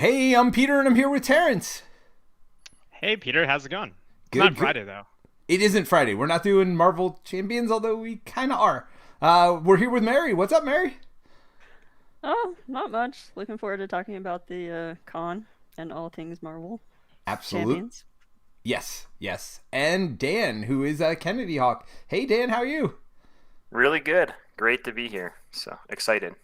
Hey, I'm Peter and I'm here with Terence. Hey Peter, how's it going? It's Good, not good. Friday though. It isn't Friday. We're not doing Marvel Champions, although we kind of are. We're here with Mary. What's up, Mary? Oh, not much. Looking forward to talking about the con and all things Marvel Absolute. champions. Yes, yes. And Dan, who is KennedyHawk. Hey, Dan, how are you? Really good. Great to be here. So excited.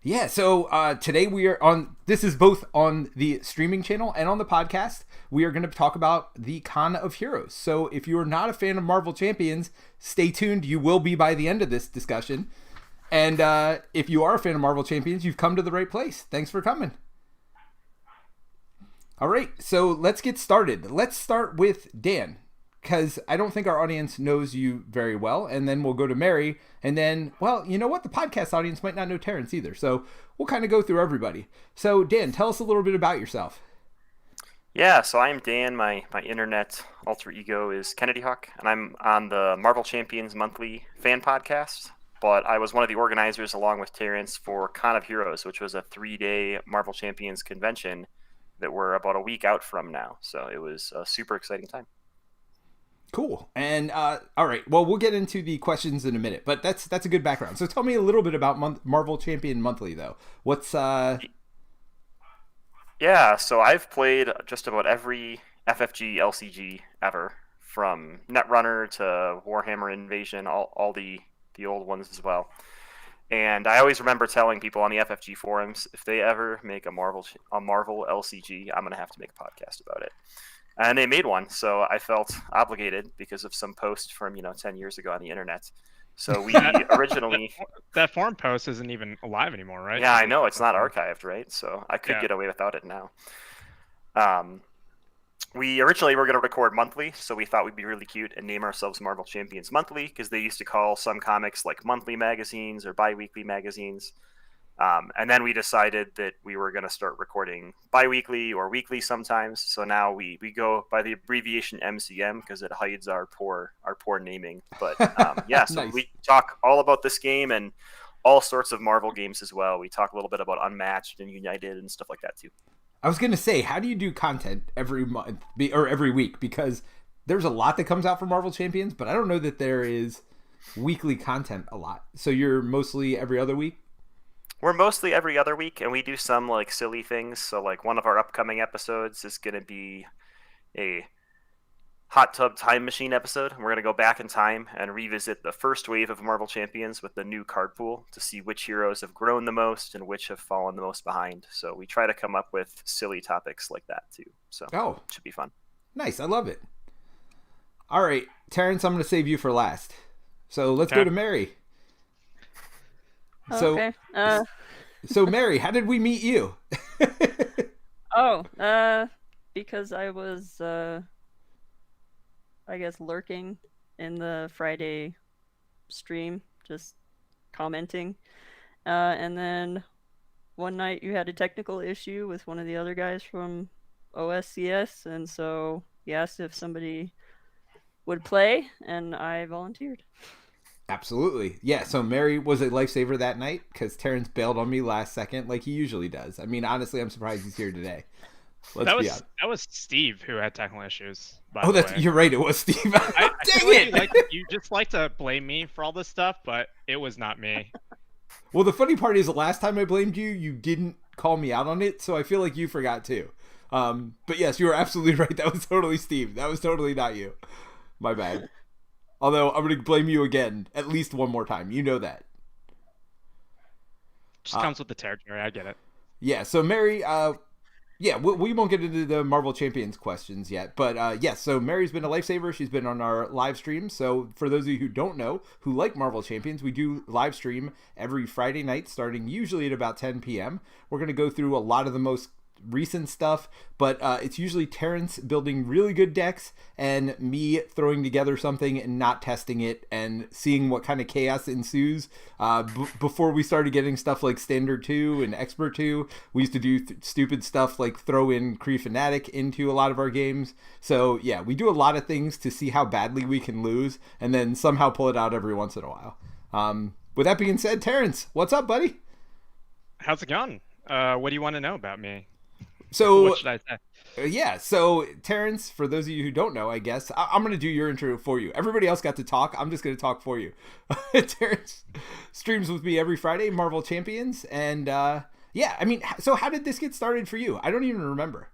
Yeah, so today we are on, this is both on the streaming channel and on the podcast. We are going to talk about the Con of Heroes. So if you are not a fan of Marvel Champions, stay tuned. You will be by the end of this discussion. And if you are a fan of Marvel Champions, you've come to the right place. Thanks for coming. All right, so let's get started. Let's start with Dan, because I don't think our audience knows you very well. And then we'll go to Mary. And then, well, you know what? The podcast audience might not know Terence either. So we'll kind of go through everybody. So Dan, tell us a little bit about yourself. Yeah, so I'm Dan. My internet alter ego is KennedyHawk, and I'm on the Marvel Champions monthly fan podcast. But I was one of the organizers along with Terence for Con of Heroes, which was a 3-day Marvel Champions convention that we're about a week out from now. So it was a super exciting time. Cool. And all right, well, we'll get into the questions in a minute, but that's a good background. So tell me a little bit about Marvel Champion Monthly, though. What's Yeah, so I've played just about every FFG LCG ever, from Netrunner to Warhammer Invasion, all the old ones as well. And I always remember telling people on the FFG forums, if they ever make a Marvel LCG, I'm gonna have to make a podcast about it. And they made one, so I felt obligated because of some post from 10 years ago on the internet. So we originally, That forum post isn't even alive anymore, right? yeah, I know it's not archived, right? So I could Yeah. get away without it now. We originally were going to record monthly, so we thought we'd be really cute and name ourselves Marvel Champions Monthly, because they used to call some comics like monthly magazines or bi-weekly magazines. And then we decided that we were going to start recording bi-weekly or weekly sometimes. So now we go by the abbreviation MCM because it hides our poor naming. But yeah, so Nice. we talk all about this game and all sorts of Marvel games as well. We talk a little bit about Unmatched and United and stuff like that too. I was gonna say, how do you do content every month or every week? Because there's a lot that comes out for Marvel Champions, but I don't know that there is weekly content a lot. So you're mostly every other week. We're mostly every other week, and we do some like silly things. So like one of our upcoming episodes is going to be a hot tub time machine episode. We're going to go back in time and revisit the first wave of Marvel Champions with the new card pool to see which heroes have grown the most and which have fallen the most behind. So we try to come up with silly topics like that too. So Oh, it should be fun. nice. I love it. All right, Terrence, I'm gonna save you for last. So let's go Okay. to Mary. Oh, So, okay. so Mary, how did we meet you? Oh, because I was, I guess, lurking in the Friday stream, just commenting. And then one night you had a technical issue with one of the other guys from OSCS, and so he asked if somebody would play, and I volunteered. Absolutely. Yeah, so Mary was a lifesaver that night because Terrence bailed on me last second like he usually does. I mean, honestly, I'm surprised he's here today. Let's That be was honest. that was Steve who had technical issues, by Oh, the that's way. you're right. It was Steve. I Dang feel like it! you just like to blame me for all this stuff, but it was not me. Well, the funny part is the last time I blamed you, you didn't call me out on it, so I feel like you forgot too. But yes, you were absolutely right. That was totally Steve. That was totally not you. My bad. Although I'm going to blame you again at least one more time. You know that. Just Uh, comes with the territory. I get it. Yeah, so Mary, yeah, we won't get into the Marvel Champions questions yet, but yes, so Mary's been a lifesaver. She's been on our live stream. So for those of you who don't know, who like Marvel Champions, we do live stream every Friday night, starting usually at about 10 p.m. We're going to go through a lot of the most recent stuff, but it's usually Terrence building really good decks and me throwing together something and not testing it and seeing what kind of chaos ensues. Before we started getting stuff like Standard 2 and Expert 2, we used to do stupid stuff like throw in Kree Fanatic into a lot of our games. So yeah, we do a lot of things to see how badly we can lose and then somehow pull it out every once in a while. With that being said, Terrence, what's up, buddy? How's it going? What do you want to know about me? So What should I say? yeah, so Terrence, for those of you who don't know, I guess I'm going to do your intro for you. Everybody else got to talk. I'm just going to talk for you. Terrence streams with me every Friday, Marvel Champions, and yeah, I mean, so how did this get started for you? I don't even remember.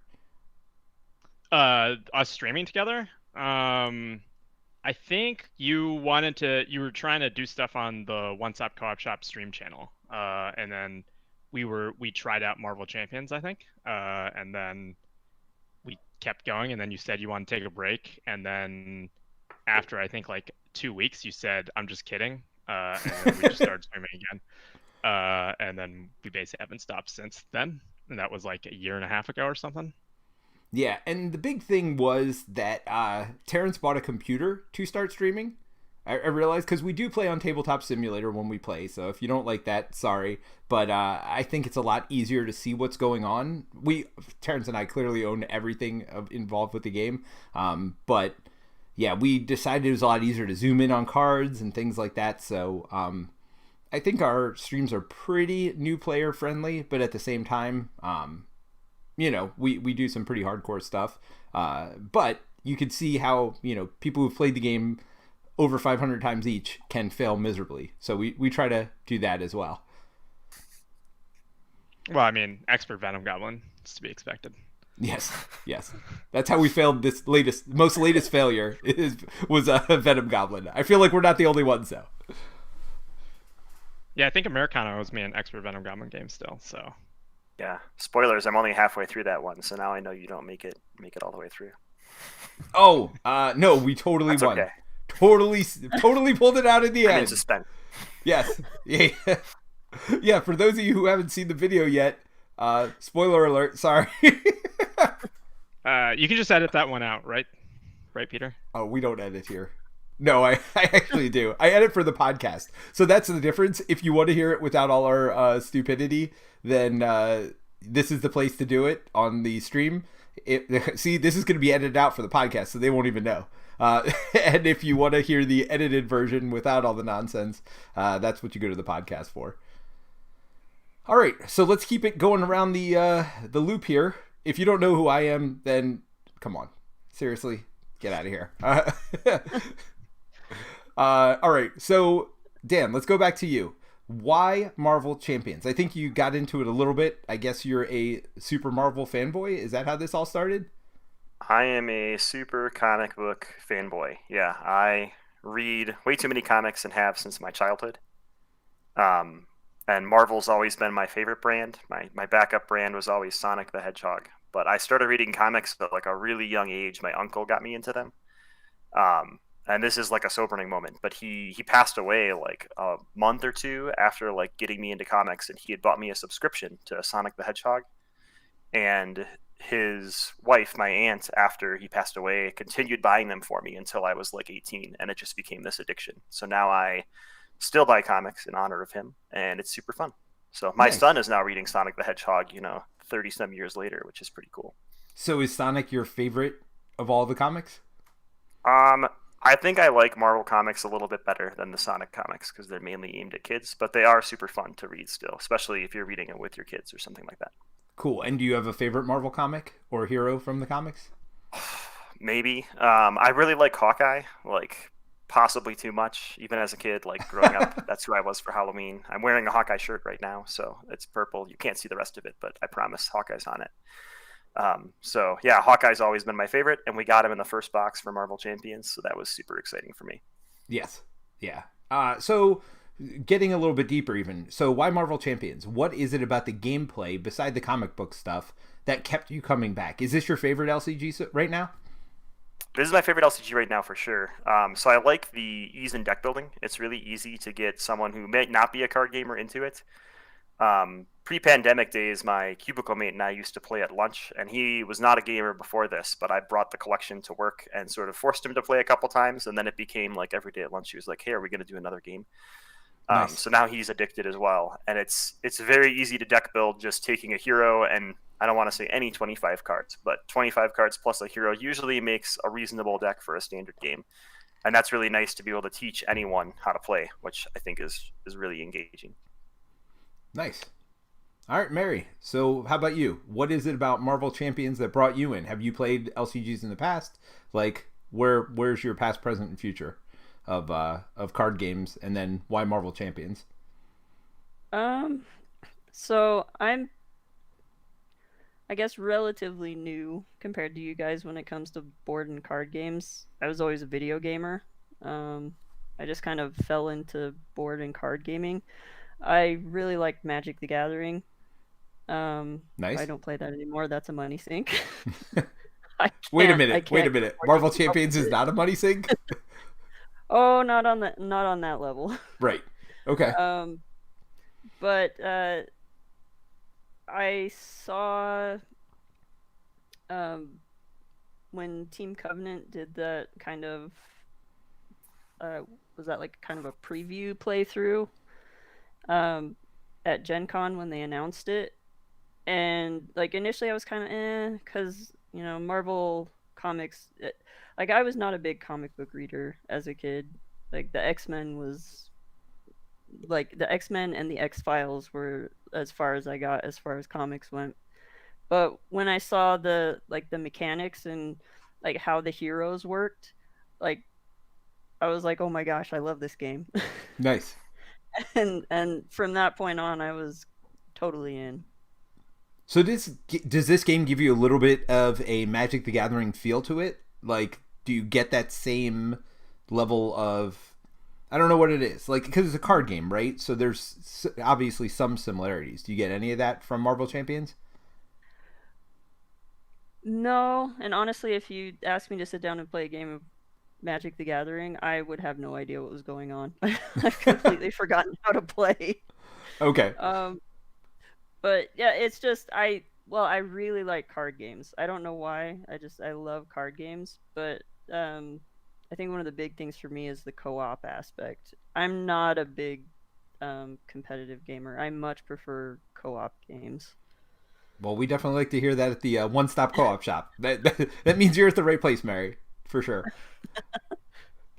Us streaming together. I think you were trying to do stuff on the One Stop Co-op Shop stream channel. And then we tried out Marvel Champions, I think. And then we kept going, and then you said you want to take a break, and then after I think like 2 weeks, you said, "I'm just kidding," and then we just started streaming again, and then we basically haven't stopped since then, and that was like a year and a half ago or something. Yeah, and the big thing was that Terrence bought a computer to start streaming. I realized, because we do play on Tabletop Simulator when we play, so if you don't like that, sorry. But I think it's a lot easier to see what's going on. Terrence and I clearly own everything involved with the game. But yeah, we decided it was a lot easier to zoom in on cards and things like that. So I think our streams are pretty new player friendly, but at the same time, we do some pretty hardcore stuff. But you could see how, people who've played the game over 500 times each can fail miserably. So we try to do that as well. Well, I mean, expert Venom Goblin is to be expected. Yes. That's how we failed this most latest failure was a Venom Goblin. I feel like we're not the only ones, though. Yeah, I think Americana owes me an expert Venom Goblin game still, so. Yeah. Spoilers, I'm only halfway through that one, so now I know you don't make it all the way through. Oh, no, we totally That's won. okay. Totally pulled it out in the I'm in end. suspense. Yes. Yeah, for those of you who haven't seen the video yet, spoiler alert, sorry. You can just edit that one out, right? Right, Peter? Oh, we don't edit here. No, I actually do. I edit for the podcast. So that's the difference. If you want to hear it without all our stupidity, then this is the place to do it on the stream. See, this is going to be edited out for the podcast, so they won't even know. And if you want to hear the edited version without all the nonsense, that's what you go to the podcast for. All right, so let's keep it going around the loop here. If you don't know who I am, then come on, seriously, get out of here. All right, so Dan, let's go back to you. Why Marvel Champions? I think you got into it a little bit. I guess you're a super Marvel fanboy. Is that how this all started? I am a super comic book fanboy. Yeah, I read way too many comics and have since my childhood. And Marvel's always been my favorite brand. My backup brand was always Sonic the Hedgehog. But I started reading comics at like a really young age. My uncle got me into them. And this is like a sobering moment, but he passed away like a month or two after like getting me into comics, and he had bought me a subscription to Sonic the Hedgehog. And his wife, my aunt, after he passed away, continued buying them for me until I was like 18, and it just became this addiction. So now I still buy comics in honor of him, and it's super fun. So my son is now reading Sonic the Hedgehog, 30 some years later, which is pretty cool. So is Sonic your favorite of all the comics? I think I like Marvel comics a little bit better than the Sonic comics because they're mainly aimed at kids, but they are super fun to read still, especially if you're reading it with your kids or something like that. Cool. And do you have a favorite Marvel comic or hero from the comics? Maybe. I really like Hawkeye, like possibly too much, even as a kid, like growing up. That's who I was for Halloween. I'm wearing a Hawkeye shirt right now, so it's purple. You can't see the rest of it, but I promise Hawkeye's on it. So yeah, Hawkeye's always been my favorite, and we got him in the first box for Marvel Champions, so that was super exciting for me. Yes. Yeah. So getting a little bit deeper even. So why Marvel Champions? What is it about the gameplay, beside the comic book stuff, that kept you coming back? Is this your favorite LCG right now? This is my favorite LCG right now for sure. So I like the ease in deck building. It's really easy to get someone who may not be a card gamer into it. Pre-pandemic days, my cubicle mate and I used to play at lunch, and he was not a gamer before this, but I brought the collection to work and sort of forced him to play a couple times, and then it became like every day at lunch he was like, hey, are we going to do another game? Nice. So now he's addicted as well, and it's very easy to deck build, just taking a hero, and I don't want to say any 25 cards, but 25 cards plus a hero usually makes a reasonable deck for a standard game, and that's really nice to be able to teach anyone how to play, which I think is really engaging. Nice. All right, Mary. So, how about you? What is it about Marvel Champions that brought you in? Have you played LCGs in the past? Like, where's your past, present, and future of card games, and then why Marvel Champions? So I'm, I guess, relatively new compared to you guys when it comes to board and card games. I was always a video gamer. Um, I just kind of fell into board and card gaming. I really liked Magic the Gathering. I Nice. don't play that anymore. That's a money sink. Wait a I minute. Wait a can't minute. afford to Marvel keep up Champions with is it. not a money sink? Oh, not on that level. Right. Okay. Um, but I saw um when Team Covenant did that kind of uh was that like kind of a preview playthrough um at Gen Con when they announced it. And like initially I was kind of because Marvel comics, like I was not a big comic book reader as a kid. Like the X-Men was like the X-Men and the X-Files were as far as I got as far as comics went. But when I saw the mechanics and like how the heroes worked, like I was like, "Oh my gosh, I love this game." Nice. And from that point on I was totally in. So does this game give you a little bit of a Magic the Gathering feel to it? Like, do you get that same level of, I don't know what it is, like, because it's a card game, right? So there's obviously some similarities. Do you get any of that from Marvel Champions? No, and honestly, if you asked me to sit down and play a game of Magic the Gathering, I would have no idea what was going on. I've completely forgotten how to play. Okay. Um, but yeah, it's just I really like card games. I don't know why. I love card games, but I think one of the big things for me is the co-op aspect. I'm not a big competitive gamer. I much prefer co-op games. Well, we definitely like to hear that at the One Stop Co-op Shop. That means you're at the right place, Mary, for sure.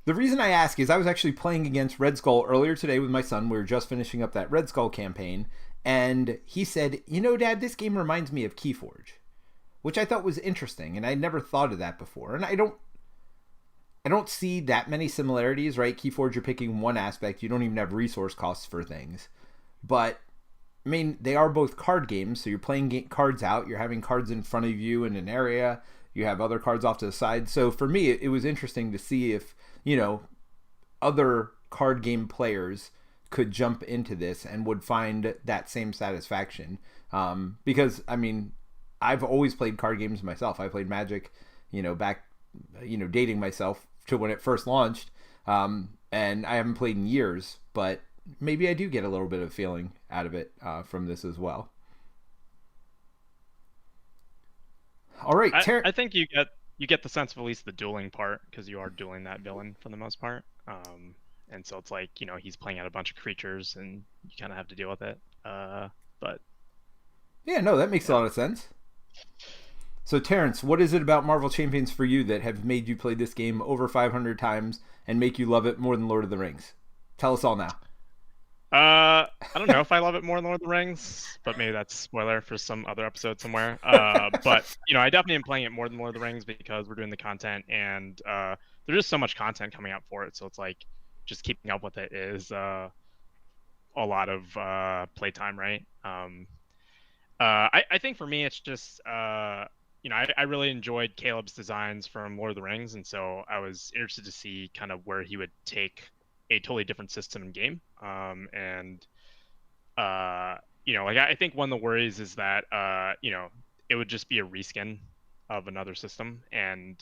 The reason I ask is I was actually playing against Red Skull earlier today with my son. We were just finishing up that Red Skull campaign, and he said, Dad, this game reminds me of Keyforge," which I thought was interesting, and I'd never thought of that before. And I don't see that many similarities, right? Keyforge, you're picking one aspect. You don't even have resource costs for things. But, I mean, they are both card games, so you're playing cards out. You're having cards in front of you in an area. You have other cards off to the side. So for me, it was interesting to see if, other card game players could jump into this and would find that same satisfaction. Because, I mean, I've always played card games myself. I played Magic, back, dating myself to when it first launched. And I haven't played in years, but maybe I do get a little bit of feeling out of it from this as well. All right, I think you get the sense of at least the dueling part because you are dueling that villain for the most part. And so it's like he's playing out a bunch of creatures and you kind of have to deal with it. But yeah, no, that makes a lot of sense. So Terence, what is it about Marvel Champions for you that have made you play this game over 500 times and make you love it more than Lord of the Rings? Tell us all now. I don't know if I love it more than Lord of the Rings, but maybe that's a spoiler for some other episode somewhere. But I definitely am playing it more than Lord of the Rings because we're doing the content, and there's just so much content coming out for it. So it's like just keeping up with it is a lot of playtime, right? I think for me, it's just I really enjoyed Caleb's designs from Lord of the Rings, and so I was interested to see kind of where he would take a totally different system and game. Like I think one of the worries is that it would just be a reskin of another system, and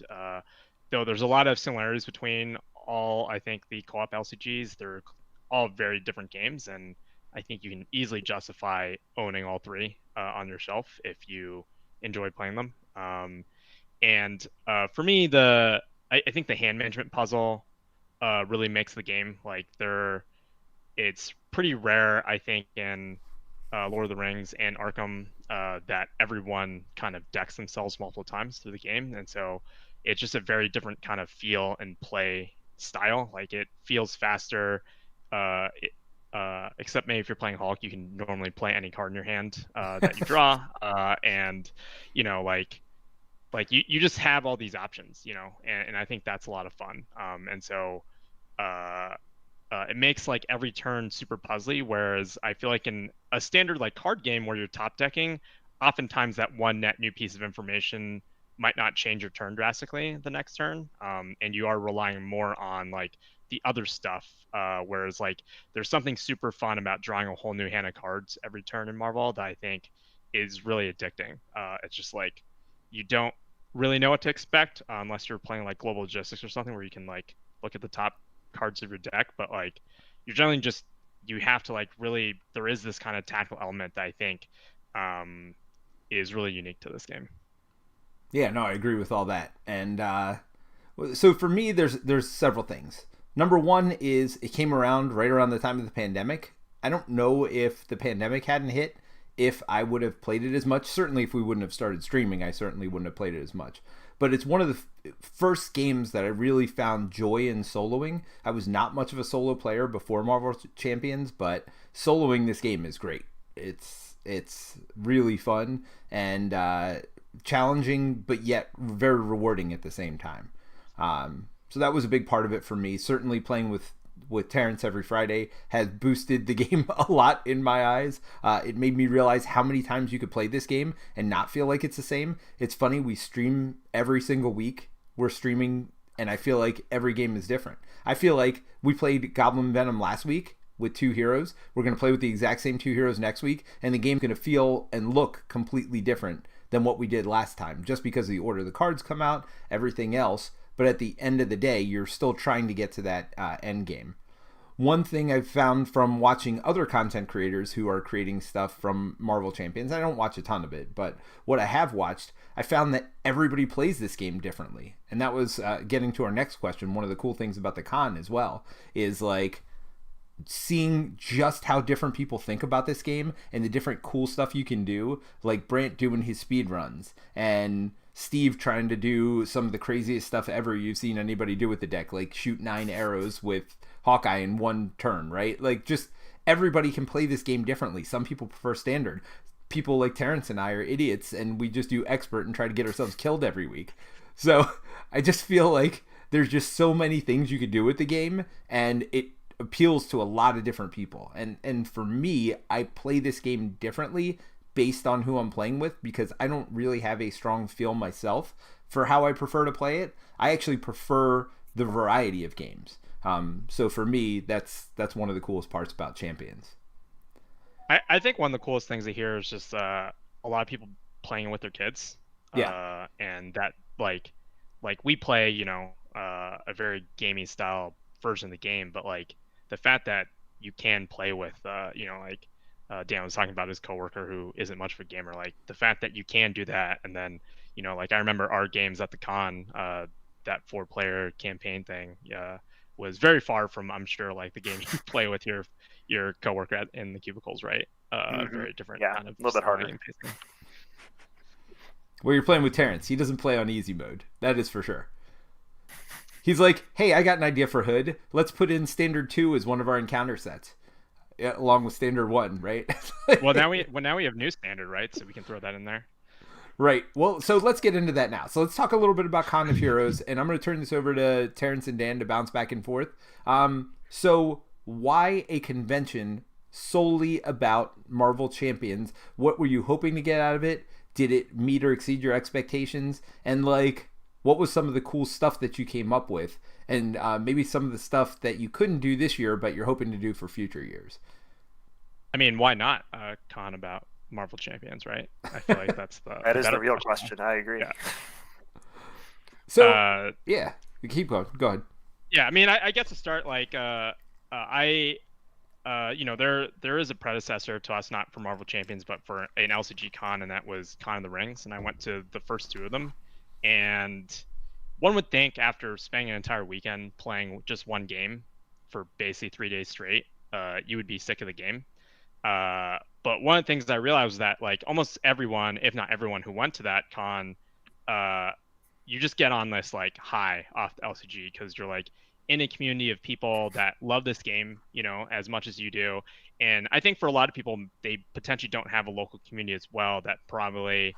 though there's a lot of similarities between all, I think, the co-op LCGs, they're all very different games, and I think you can easily justify owning all three on your shelf if you enjoy playing them. For me, I think the hand management puzzle really makes the game like it's pretty rare, I think, in Lord of the Rings and Arkham that everyone kind of decks themselves multiple times through the game, and so it's just a very different kind of feel and play style. Like it feels faster. except maybe if you're playing Hulk, you can normally play any card in your hand that you draw, and like you just have all these options, and I think that's a lot of fun. And so uh, it makes like every turn super puzzly. Whereas I feel like in a standard like card game where you're top decking, oftentimes that one net new piece of information might not change your turn drastically the next turn, and you are relying more on like the other stuff. Whereas like there's something super fun about drawing a whole new hand of cards every turn in Marvel that I think is really addicting. It's just like you don't really know what to expect unless you're playing like Global Logistics or something where you can like look at the top cards of your deck, but like you're generally just you have to like really there is this kind of tactical element that I think is really unique to this game. Yeah, no, I agree with all that. And so for me, there's several things. Number one is it came around right around the time of the pandemic. I don't know if the pandemic hadn't hit, if I would have played it as much. Certainly, if we wouldn't have started streaming, I certainly wouldn't have played it as much. But it's one of the first games that I really found joy in soloing. I was not much of a solo player before Marvel Champions, but soloing this game is great. It's really fun and challenging, but yet very rewarding at the same time. So that was a big part of it for me. Certainly playing with Terence every Friday has boosted the game a lot in my eyes. It made me realize how many times you could play this game and not feel like it's the same. It's funny, we stream every single week. We're streaming, and I feel like every game is different. I feel like we played Goblin Venom last week with 2 heroes. We're going to play with the exact same 2 heroes next week, and the game's going to feel and look completely different than what we did last time, just because of the order the cards come out, everything else. But at the end of the day, you're still trying to get to that end game. One thing I've found from watching other content creators who are creating stuff from Marvel Champions, I don't watch a ton of it, but what I have watched, I found that everybody plays this game differently. And that was getting to our next question. One of the cool things about the con as well is like seeing just how different people think about this game and the different cool stuff you can do, like Brant doing his speed runs and Steve trying to do some of the craziest stuff ever you've seen anybody do with the deck, like shoot 9 arrows with Hawkeye in 1 turn, right? Like just everybody can play this game differently. Some people prefer standard. People like Terence and I are idiots and we just do expert and try to get ourselves killed every week. So I just feel like there's just so many things you could do with the game and it appeals to a lot of different people. And for me, I play this game differently based on who I'm playing with because I don't really have a strong feel myself for how I prefer to play it. I actually prefer the variety of games. So for me, that's one of the coolest parts about Champions. I think one of the coolest things to hear is just a lot of people playing with their kids. Yeah. And that like we play, a very gamey style version of the game, but like the fact that you can play with, Dan was talking about his coworker who isn't much of a gamer, like the fact that you can do that. And then, like I remember our games at the con, that 4-player campaign thing, was very far from, I'm sure, like the game you play with your coworker in the cubicles, right? Very different. Yeah, kind of a little bit harder. Where you're playing with Terence, he doesn't play on easy mode. That is for sure. He's like, hey, I got an idea for Hood. Let's put in Standard 2 as one of our encounter sets. Yeah, along with Standard 1, right? Well, now we have new Standard, right? So we can throw that in there. Right. Well, so let's get into that now. So let's talk a little bit about Con of Heroes, and I'm going to turn this over to Terence and Dan to bounce back and forth. So why a convention solely about Marvel Champions? What were you hoping to get out of it? Did it meet or exceed your expectations? And like, what was some of the cool stuff that you came up with? And maybe some of the stuff that you couldn't do this year, but you're hoping to do for future years. I mean, why not a con about Marvel Champions, right? I feel like that's that is the real question. I agree. Yeah. So yeah, keep going. Go ahead. Yeah, I mean, I guess to start, like, there is a predecessor to us, not for Marvel Champions, but for an LCG con, and that was Con of the Rings, and I went to the first 2 of them, and one would think after spending an entire weekend playing just one game for basically 3 days straight, you would be sick of the game. But one of the things I realized was that like almost everyone, if not everyone who went to that con, you just get on this like high off the LCG because you're like in a community of people that love this game, you know, as much as you do. And I think for a lot of people, they potentially don't have a local community as well that probably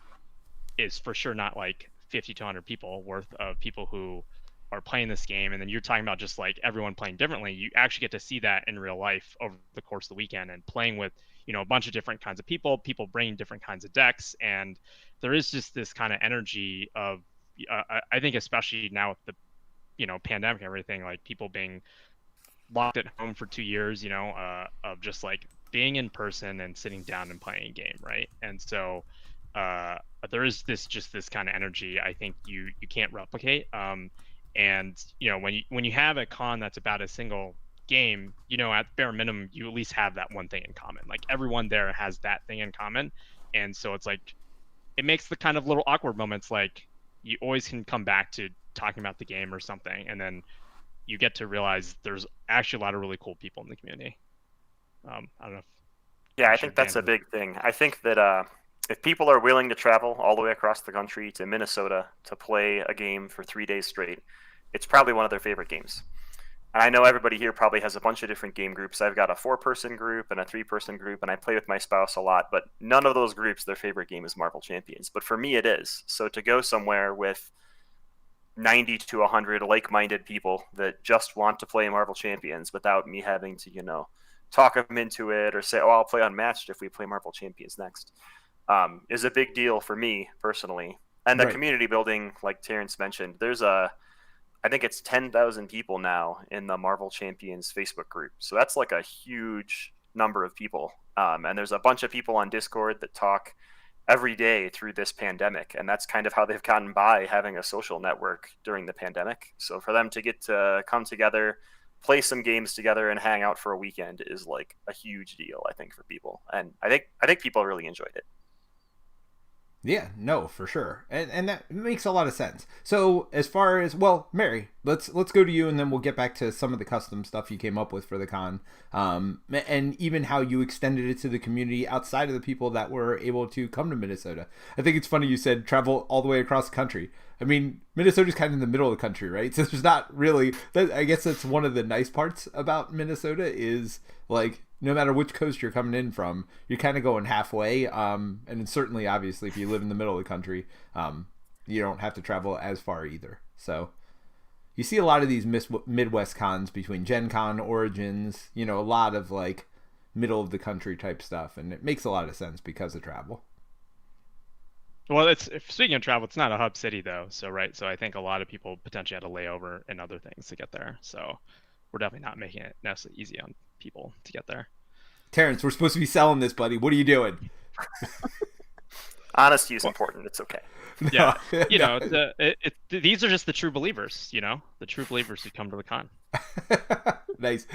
is for sure not like 50 to 100 people worth of people who are playing this game. And then you're talking about just like everyone playing differently. You actually get to see that in real life over the course of the weekend and playing with, you know, a bunch of different kinds of people bringing different kinds of decks. And there is just this kind of energy of, I think, especially now with the, you know, pandemic and everything, like people being locked at home for 2 years, you know, of just like being in person and sitting down and playing a game, right? And so there is this kind of energy I think you can't replicate. And you know, when you have a con that's about a single game, you know, at bare minimum you at least have that one thing in common. Like everyone there has that thing in common, and so it's like it makes the kind of little awkward moments like you always can come back to talking about the game or something, and then you get to realize there's actually a lot of really cool people in the community. I don't know if Yeah, I think that's a big thing. I think that if people are willing to travel all the way across the country to Minnesota to play a game for 3 days straight, it's probably one of their favorite games. And I know everybody here probably has a bunch of different game groups. I've got a 4-person group and a 3-person group, and I play with my spouse a lot, but none of those groups, their favorite game is Marvel Champions. But for me, it is. So to go somewhere with 90 to 100 like-minded people that just want to play Marvel Champions without me having to, you know, talk them into it or say, oh, I'll play Unmatched if we play Marvel Champions next, is a big deal for me personally. And the community building, like Terence mentioned, there's I think it's 10,000 people now in the Marvel Champions Facebook group. So that's like a huge number of people. And there's a bunch of people on Discord that talk every day through this pandemic. And that's kind of how they've gotten by, having a social network during the pandemic. So for them to get to come together, play some games together, and hang out for a weekend is like a huge deal, I think, for people. And I think people really enjoyed it. Yeah, no, for sure. And that makes a lot of sense. So as far as, well, Mary, let's go to you, and then we'll get back to some of the custom stuff you came up with for the con. And even how you extended it to the community outside of the people that were able to come to Minnesota. I think it's funny you said travel all the way across the country. I mean, Minnesota's kind of in the middle of the country, right? So there's not really, I guess that's one of the nice parts about Minnesota is like, no matter which coast you're coming in from, you're kind of going halfway. And certainly, obviously, if you live in the middle of the country, you don't have to travel as far either. So you see a lot of these Midwest cons between Gen Con, Origins, you know, a lot of like middle of the country type stuff. And it makes a lot of sense because of travel. Well, speaking of travel, it's not a hub city though. So I think a lot of people potentially had a layover and other things to get there. So we're definitely not making it necessarily easy on people to get there. Terrence, we're supposed to be selling this, buddy. What are you doing? Honesty is important. It's okay. Yeah, you know, these are just the true believers. You know, the true believers who come to the con. Nice.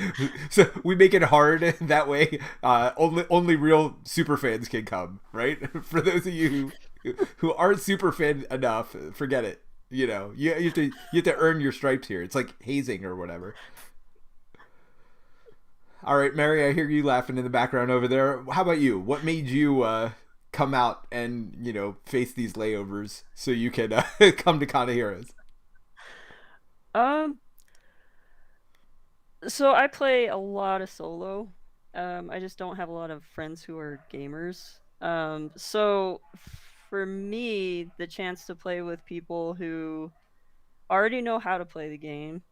So we make it hard that way. Only real super fans can come, right? For those of you who aren't super fan enough, forget it. You know, you have to earn your stripes here. It's like hazing or whatever. All right, Mary, I hear you laughing in the background over there. How about you? What made you come out and, you know, face these layovers so you can come to Con of Heroes? So I play a lot of solo. I just don't have a lot of friends who are gamers. So for me, the chance to play with people who already know how to play the game,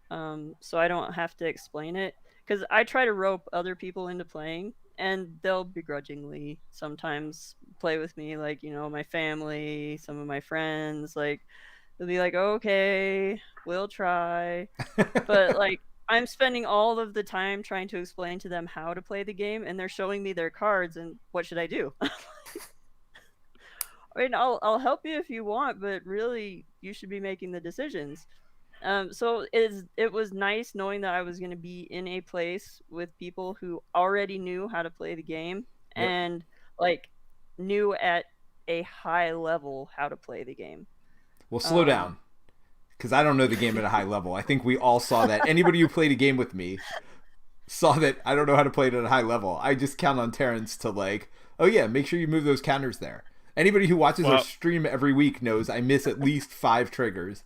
so I don't have to explain it. Because I try to rope other people into playing, and they'll begrudgingly sometimes play with me, like, you know, my family, some of my friends, like, they'll be like, okay, we'll try. But, like, I'm spending all of the time trying to explain to them how to play the game, and they're showing me their cards, and what should I do? I mean, I'll help you if you want, but really, you should be making the decisions. So it was nice knowing that I was going to be in a place with people who already knew how to play the game and like knew at a high level how to play the game. Well, slow down, because I don't know the game at a high level. I think we all saw that. Anybody who played a game with me saw that I don't know how to play it at a high level. I just count on Terence to like, oh yeah, make sure you move those counters there. Anybody who watches our stream every week knows I miss at least 5 triggers.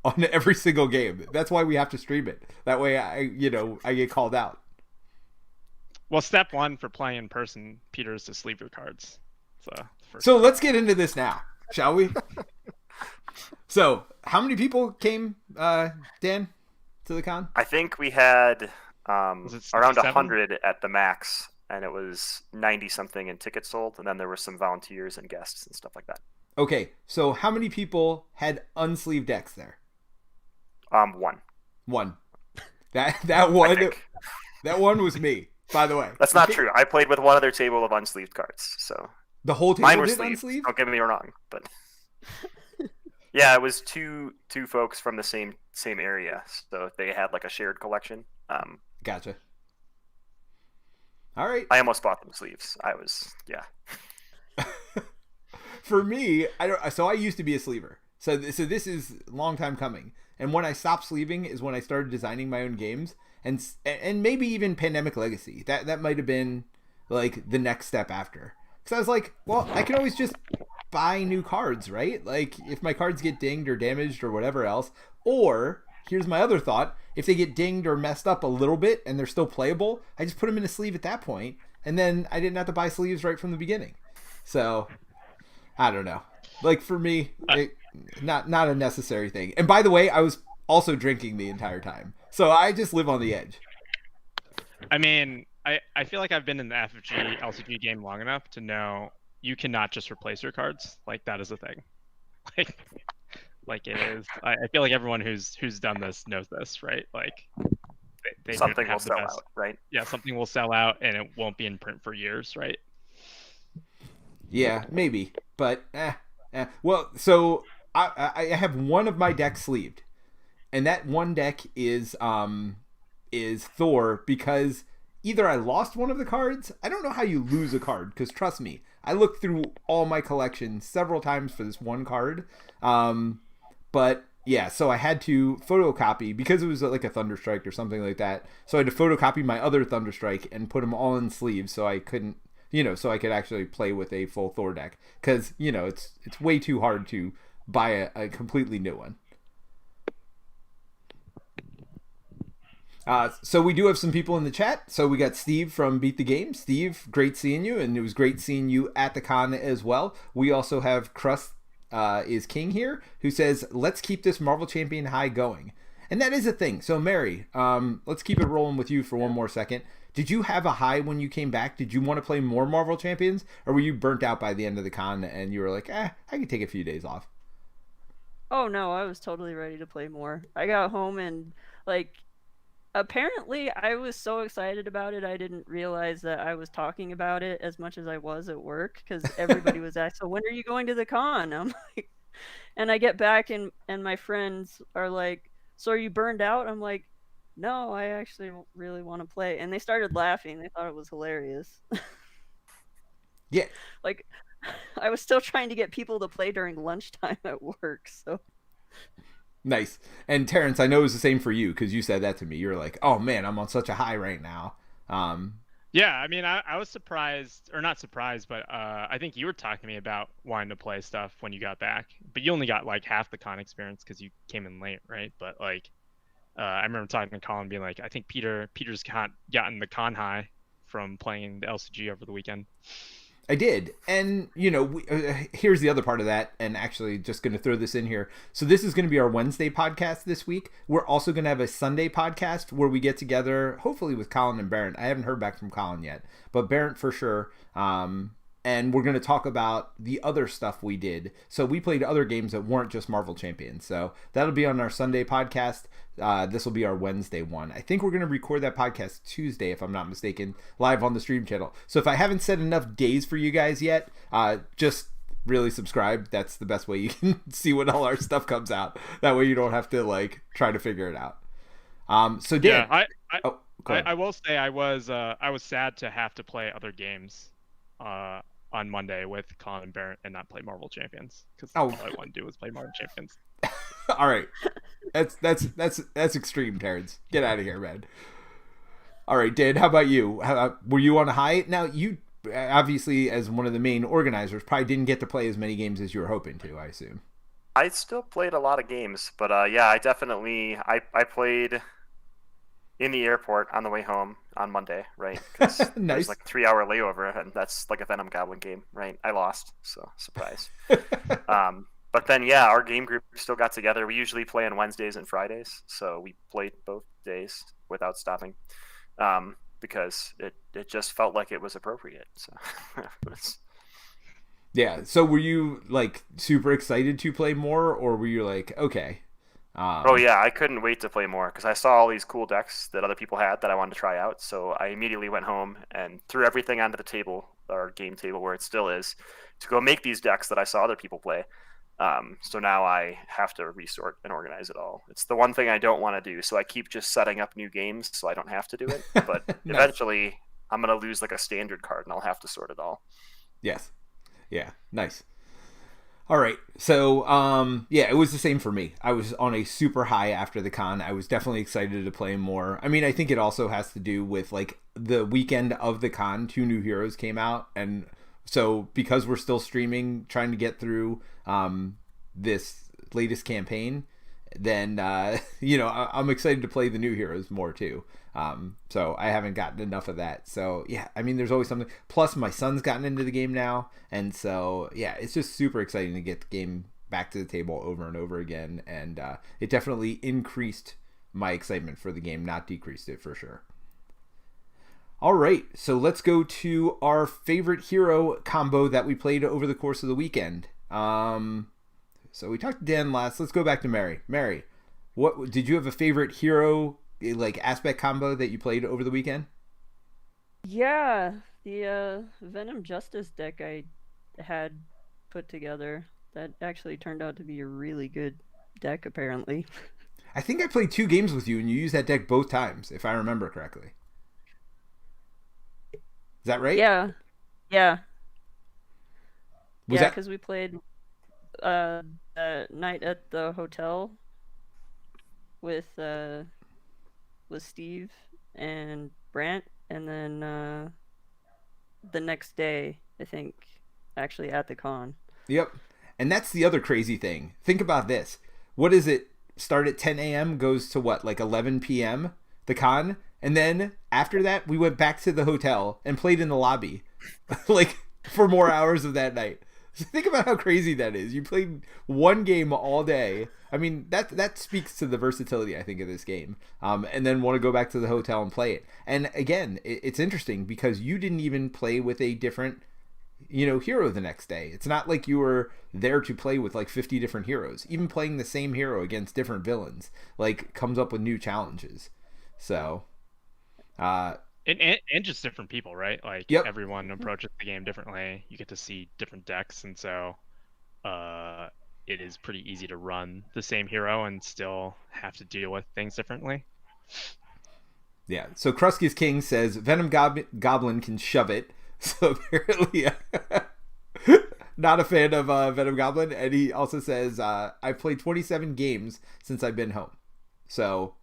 on every single game. That's why we have to stream it. That way, I get called out. Well, step one for playing in person, Peter, is to sleeve your cards. So let's get into this now, shall we? So, how many people came, Dan, to the con? I think we had around 67? 100 at the max, and it was 90-something in tickets sold, and then there were some volunteers and guests and stuff like that. Okay, so how many people had unsleeved decks there? One. That one was me, by the way. That's not true. I played with one other table of unsleeved cards, so the whole table mine were did sleeved. unsleeved? Don't get me wrong, but yeah, it was two folks from the same area, so they had like a shared collection. Gotcha. All right. I almost bought them sleeves. For me, I used to be a sleever. So this is a long time coming. And when I stopped sleeving is when I started designing my own games, and maybe even Pandemic Legacy. That might have been like the next step after. Because I was like, well, I can always just buy new cards, right? Like if my cards get dinged or damaged or whatever else. Or here's my other thought: if they get dinged or messed up a little bit and they're still playable, I just put them in a sleeve at that point, and then I didn't have to buy sleeves right from the beginning. So I don't know. Like for me, not a necessary thing. And by the way, I was also drinking the entire time, so I just live on the edge. I mean, I feel like I've been in the FFG LCG game long enough to know you cannot just replace your cards. Like that is a thing. Like it is. I feel like everyone who's done this knows this, right? Like they something have will the sell best. out, right? Yeah, something will sell out and it won't be in print for years, right? Yeah, maybe, but well, so I have one of my decks sleeved, and that one deck is Thor, because either I lost one of the cards. I don't know how you lose a card, because trust me, I looked through all my collection several times for this one card. But yeah, so I had to photocopy, because it was like a Thunderstrike or something like that. So I had to photocopy my other Thunderstrike and put them all in sleeves, so I couldn't, so I could actually play with a full Thor deck. Because, it's way too hard to buy a completely new one. So we do have some people in the chat. So we got Steve from Beat the Game. Steve, great seeing you, and it was great seeing you at the con as well. We also have Crust is King here, who says, let's keep this Marvel Champion high going. And that is a thing. So Mary, let's keep it rolling with you for one more second. Did you have a high when you came back? Did you want to play more Marvel Champions? Or were you burnt out by the end of the con and you were like, I could take a few days off? Oh no, I was totally ready to play more. I got home and apparently I was so excited about it I didn't realize that I was talking about it as much as I was at work, because everybody was asking, so when are you going to the con? I'm like, and I get back and my friends are like, so are you burned out? I'm like, no, I actually really want to play. And they started laughing. They thought it was hilarious. Yeah. Like I was still trying to get people to play during lunchtime at work, so nice. And Terence, I know it was the same for you, because you said that to me. You're like, oh man, I'm on such a high right now. Yeah, I mean, I was surprised, or not surprised, but I think you were talking to me about wanting to play stuff when you got back, but you only got like half the con experience because you came in late, right? But like, I remember talking to Colin being like, I think Peter's gotten the con high from playing the LCG over the weekend. I did. And, here's the other part of that, and actually just going to throw this in here. So this is going to be our Wednesday podcast this week. We're also going to have a Sunday podcast where we get together, hopefully with Colin and Barrett. I haven't heard back from Colin yet, but Barrett for sure. And we're going to talk about the other stuff we did. So we played other games that weren't just Marvel Champions. So that'll be on our Sunday podcast. This will be our Wednesday one. I think we're going to record that podcast Tuesday, if I'm not mistaken, live on the stream channel. So if I haven't set enough days for you guys yet, just really subscribe. That's the best way you can see when all our stuff comes out. That way you don't have to try to figure it out. So Dan, yeah, I will say I was sad to have to play other games on Monday with Colin and Barrett and not play Marvel Champions, because all I want to do was play Marvel Champions. All right, that's extreme, Terrence. Get out of here, man. All right, Dan, how about you? Were you on a high? Now, you obviously, as one of the main organizers, probably didn't get to play as many games as you were hoping to, I assume. I still played a lot of games, but yeah, I played in the airport on the way home on Monday, right? Because there's Nice. like a 3 hour layover, and that's like a Venom Goblin game, right? I lost, so surprise. But then, yeah, our game group still got together. We usually play on Wednesdays and Fridays, so we played both days without stopping, because it just felt like it was appropriate. So, Yeah. So were you like super excited to play more, or were you like, okay? oh yeah, I couldn't wait to play more because I saw all these cool decks that other people had that I wanted to try out. So I immediately went home and threw everything onto the table, our game table where it still is, to go make these decks that I saw other people play. So now I have to resort and organize it all. It's the one thing I don't want to do. So I keep just setting up new games so I don't have to do it. But Nice. eventually, I'm gonna lose like a standard card and I'll have to sort it all. Yes. Yeah. Nice. All right. So, yeah, it was the same for me. I was on a super high after the con. I was definitely excited to play more. I mean, I think it also has to do with like the weekend of the con, 2 new heroes came out, and so because we're still streaming, trying to get through this latest campaign, then I'm excited to play the new heroes more too. So I haven't gotten enough of that. So yeah, I mean, there's always something. Plus, my son's gotten into the game now, and so yeah, it's just super exciting to get the game back to the table over and over again. And it definitely increased my excitement for the game, not decreased it for sure. All right, so let's go to our favorite hero combo that we played over the course of the weekend. So we talked to Dan last. Let's go back to Mary. Mary, what did you have a favorite hero like aspect combo that you played over the weekend? Yeah, the Venom Justice deck I had put together that actually turned out to be a really good deck apparently. I think I played 2 games with you, and you used that deck both times, if I remember correctly. Is that right? Yeah, yeah, Was yeah, that because we played a night at the hotel with Steve and Brant, and then the next day, I think, actually at the con. Yep. And that's the other crazy thing. Think about this. What is it? Start at 10 a.m., goes to what, like 11 p.m., the con? And then after that, we went back to the hotel and played in the lobby, like for more hours of that night. So think about how crazy that is. You played 1 game all day. I mean, that speaks to the versatility, I think, of this game. And then want to go back to the hotel and play it. And again, it's interesting because you didn't even play with a different hero the next day. It's not like you were there to play with like 50 different heroes. Even playing the same hero against different villains like comes up with new challenges. So And just different people, right? Like yep. everyone approaches the game differently. You get to see different decks, and so it is pretty easy to run the same hero and still have to deal with things differently. Yeah. So Krusky's King says Venom Goblin can shove it. So apparently, not a fan of Venom Goblin, and he also says I've played 27 games since I've been home. So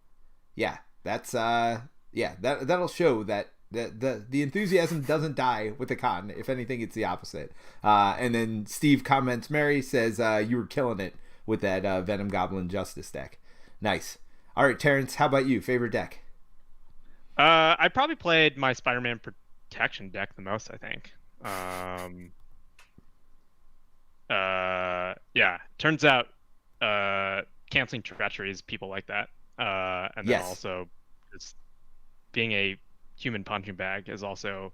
yeah, that's that'll show that the enthusiasm doesn't die with the con. If anything, it's the opposite. And then Steve comments, Mary says you were killing it with that Venom Goblin Justice deck. Nice. All right, Terrence, how about you? Favorite deck? I probably played my Spider-Man Protection deck the most, I think. Yeah, turns out canceling treacheries, people like that. And then Yes. also just being a human punching bag is also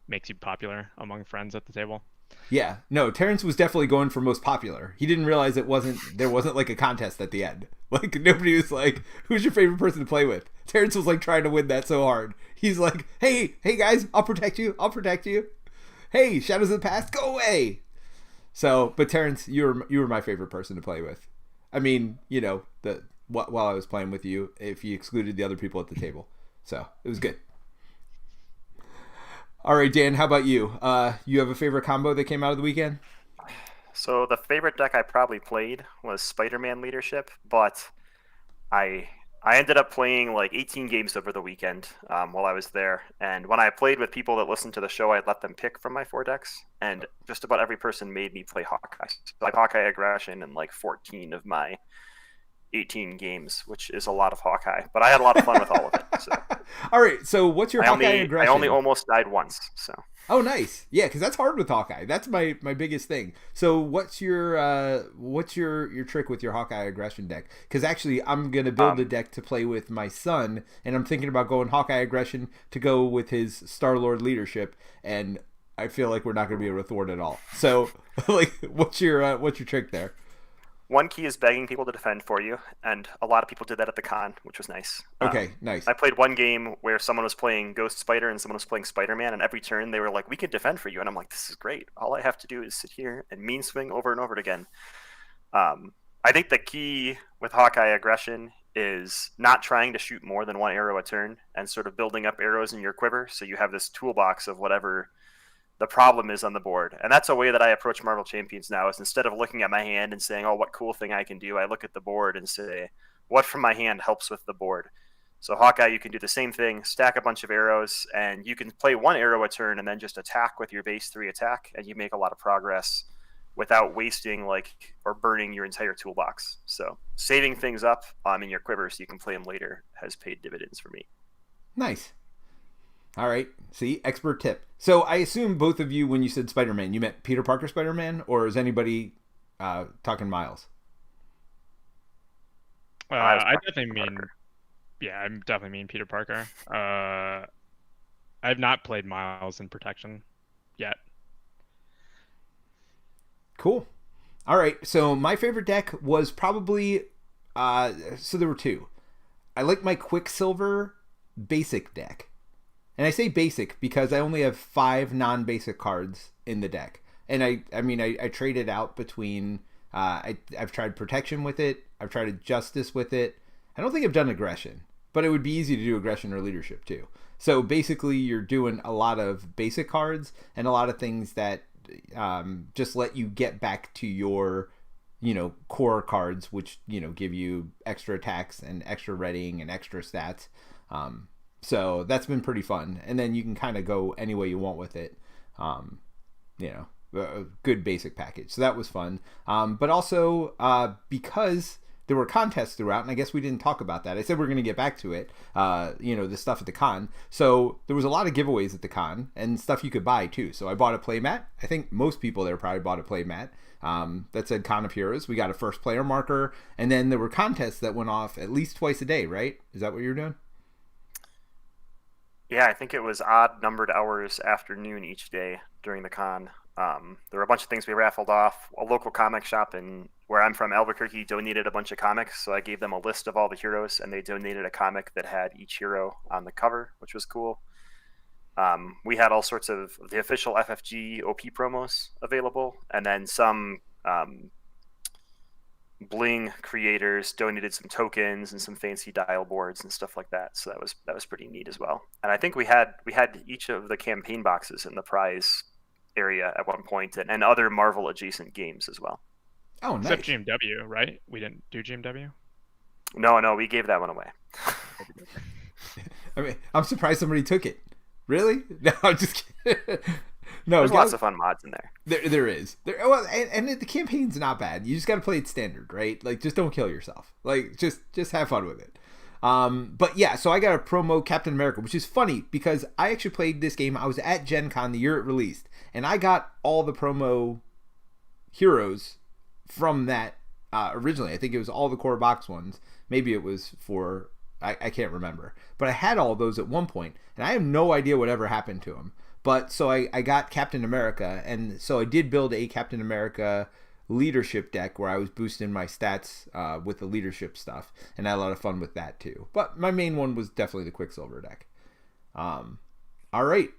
makes you popular among friends at the table. Yeah, no, Terrence was definitely going for most popular. He didn't realize there wasn't like a contest at the end. Like nobody was like, "Who's your favorite person to play with?" Terrence was like trying to win that so hard. He's like, "Hey guys, I'll protect you. I'll protect you. Hey, Shadows of the Past, go away." So, but Terrence, you were my favorite person to play with. I mean, while I was playing with you, if you excluded the other people at the table, so it was good. All right, Dan, how about you? You have a favorite combo that came out of the weekend? So the favorite deck I probably played was Spider-Man Leadership, but I I ended up playing like 18 games over the weekend while I was there. And when I played with people that listened to the show, I'd let them pick from my 4 decks. And just about every person made me play Hawkeye. So I Hawkeye Aggression in like 14 of my 18 games, which is a lot of Hawkeye. But I had a lot of fun with all of it. So. All right, so what's your Hawkeye aggression? I only almost died once. So. Oh, nice. Yeah, because that's hard with Hawkeye. That's my biggest thing. So what's your trick with your Hawkeye aggression deck? Because actually, I'm gonna build a deck to play with my son, and I'm thinking about going Hawkeye aggression to go with his Star-Lord leadership, and I feel like we're not gonna be able to thwart it all. So, like, what's your trick there? One key is begging people to defend for you, and a lot of people did that at the con, which was nice. Okay, nice. I played one game where someone was playing Ghost Spider and someone was playing Spider-Man, and every turn they were like, we can defend for you. And I'm like, this is great. All I have to do is sit here and mean swing over and over again. I think the key with Hawkeye aggression is not trying to shoot more than one arrow a turn and sort of building up arrows in your quiver so you have this toolbox of whatever the problem is on the board. And that's a way that I approach Marvel Champions now, is instead of looking at my hand and saying, oh, what cool thing I can do, I look at the board and say, what from my hand helps with the board? So Hawkeye, you can do the same thing, stack a bunch of arrows, and you can play one arrow a turn and then just attack with your base 3 attack, and you make a lot of progress without wasting or burning your entire toolbox. So saving things up in your quiver so you can play them later has paid dividends for me. Nice. All right. See, expert tip. So I assume both of you, when you said Spider-Man, you meant Peter Parker Spider-Man, or is anybody talking Miles? I definitely mean, yeah, I definitely mean Peter Parker. I have not played Miles in Protection yet. Cool. All right. So my favorite deck was probably, so there were two. I like my Quicksilver basic deck. And I say basic because I only have 5 non-basic cards in the deck. And I traded out between, I've tried Protection with it. I've tried Justice with it. I don't think I've done Aggression, but it would be easy to do Aggression or Leadership too. So basically you're doing a lot of basic cards and a lot of things that just let you get back to your, core cards, which, give you extra attacks and extra readying and extra stats. So that's been pretty fun. And then you can kind of go any way you want with it. A good basic package. So that was fun. But also because there were contests throughout, and I guess we didn't talk about that. I said we're going to get back to it, the stuff at the con. So there was a lot of giveaways at the con and stuff you could buy too. So I bought a playmat. I think most people there probably bought a playmat that said Con of Heroes. We got a first player marker. And then there were contests that went off at least twice a day, right? Is that what you were doing? Yeah, I think it was odd numbered hours afternoon each day during the con. There were a bunch of things we raffled off. A local comic shop in where I'm from, Albuquerque, donated a bunch of comics. So I gave them a list of all the heroes, and they donated a comic that had each hero on the cover, which was cool. We had all sorts of the official FFG OP promos available, and then some Bling creators donated some tokens and some fancy dial boards and stuff like that. So that was pretty neat as well. And I think we had each of the campaign boxes in the prize area at one point, and other Marvel adjacent games as well. Oh, nice. Except GMW, right? We didn't do GMW? No, we gave that one away. I mean, I'm surprised somebody took it. Really? No, I'm just kidding. No, there's lots of fun mods in there. There is. Well, and the campaign's not bad. You just got to play it standard, right? Like, just don't kill yourself. Like, just have fun with it. But yeah, so I got a promo Captain America, which is funny because I actually played this game. I was at Gen Con the year it released, and I got all the promo heroes from that originally. I think it was all the core box ones. Maybe it was for, I can't remember. But I had all those at one point, and I have no idea whatever happened to them. But so I got Captain America, and so I did build a Captain America leadership deck where I was boosting my stats with the leadership stuff, and I had a lot of fun with that too. But my main one was definitely the Quicksilver deck. All right,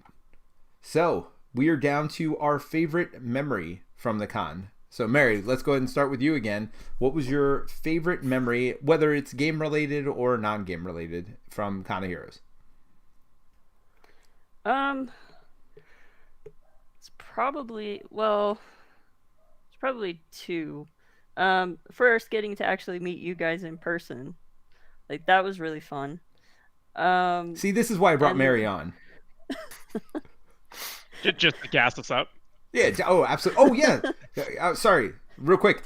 so we are down to our favorite memory from the con. So Mary, let's go ahead and start with you again. What was your favorite memory, whether it's game related or non-game related, from Con of Heroes? It's probably two. First, getting to actually meet you guys in person Like that was really fun. See, this is why I brought and Mary on. Just to gas us up. Yeah. Oh, absolutely. Oh, yeah. Sorry. Real quick.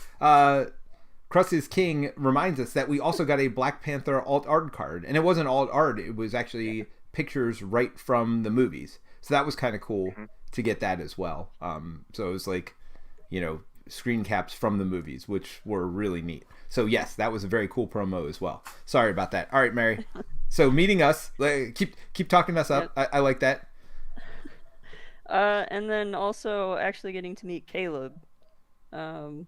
Crusta's King reminds us that we also got a Black Panther alt art card, and it wasn't alt art; it was actually pictures right from the movies. So that was kind of cool to get that as well. So it was like, screen caps from the movies, which were really neat. So yes, that was a very cool promo as well. Sorry about that. All right, Mary. So meeting us, keep talking us up. Yep. I like that. And then also actually getting to meet Caleb. I'm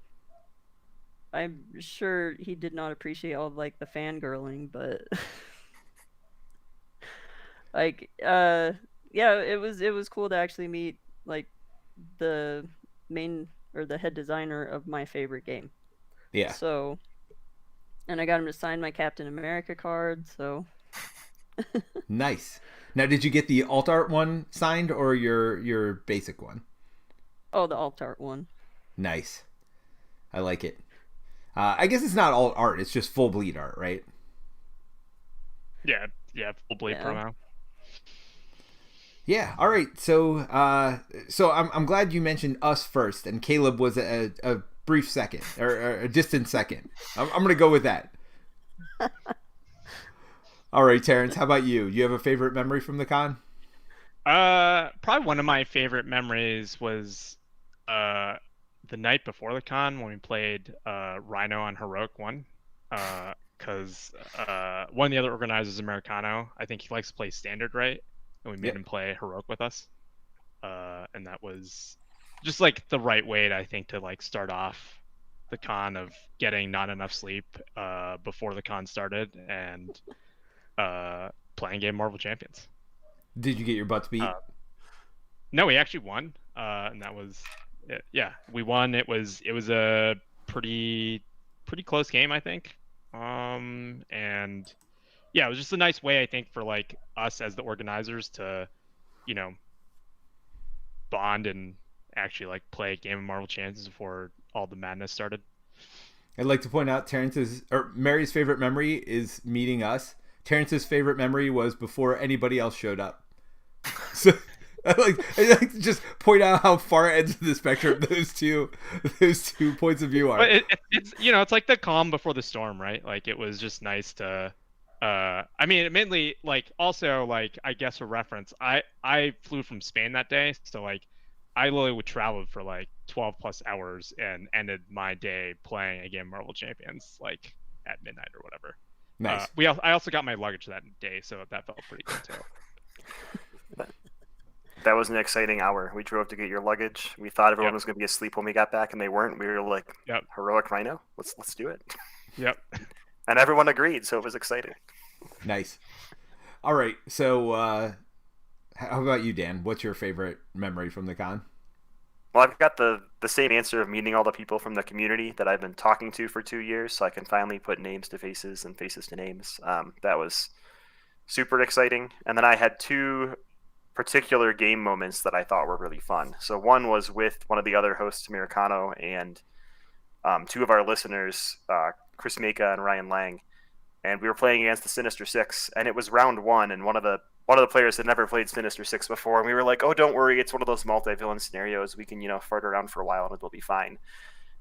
sure he did not appreciate all like the fangirling, but like yeah, it was cool to actually meet like the main or the head designer of my favorite game. Yeah. So, and I got him to sign my Captain America card, so nice. Now, did you get the alt art one signed or your basic one? Oh, the alt art one. Nice. I like it. I guess it's not alt art; it's just full bleed art, right? Yeah, full bleed promo. Yeah. All right. So, I'm glad you mentioned us first, and Caleb was a brief second or a distant second. I'm gonna go with that. All right, Terence. How about you? You have a favorite memory from the con? Probably one of my favorite memories was the night before the con when we played Rhino on Heroic 1. Because one of the other organizers, Americano, I think he likes to play standard, right? And we made him play Heroic with us. And that was just like the right way, I think, to like start off the con of getting not enough sleep before the con started and playing game Marvel Champions. Did you get your butts beat? No, we actually won, and that was we won. It was a pretty close game, I think. And yeah, it was just a nice way, I think, for like us as the organizers to, bond and actually like play a game of Marvel Champions before all the madness started. I'd like to point out Mary's favorite memory is meeting us. Terrence's favorite memory was before anybody else showed up. So I like to just point out how far ends of the spectrum those two points of view are. But it's it's like the calm before the storm, right? Like it was just nice to I mean, mainly like also like I guess a reference. I flew from Spain that day, so like I literally would travel for like 12 plus hours and ended my day playing a game of Marvel Champions like at midnight or whatever. Nice. I also got my luggage that day, so that felt pretty good too. That was an exciting hour. We drove to get your luggage. We thought everyone was going to be asleep when we got back, and they weren't. We were like, Heroic Rhino, let's do it. Yep. And everyone agreed, so it was exciting. Nice. All right. So, how about you, Dan? What's your favorite memory from the con? Well, I've got the same answer of meeting all the people from the community that I've been talking to for 2 years, so I can finally put names to faces and faces to names. That was super exciting. And then I had 2 particular game moments that I thought were really fun. So one was with one of the other hosts, Americano, and 2 of our listeners, Chris Maka and Ryan Lang. And we were playing against the Sinister Six, and it was round 1, and one of the players had never played Sinister Six before, and we were like, oh, don't worry, it's one of those multi-villain scenarios. We can, fart around for a while, and it'll be fine.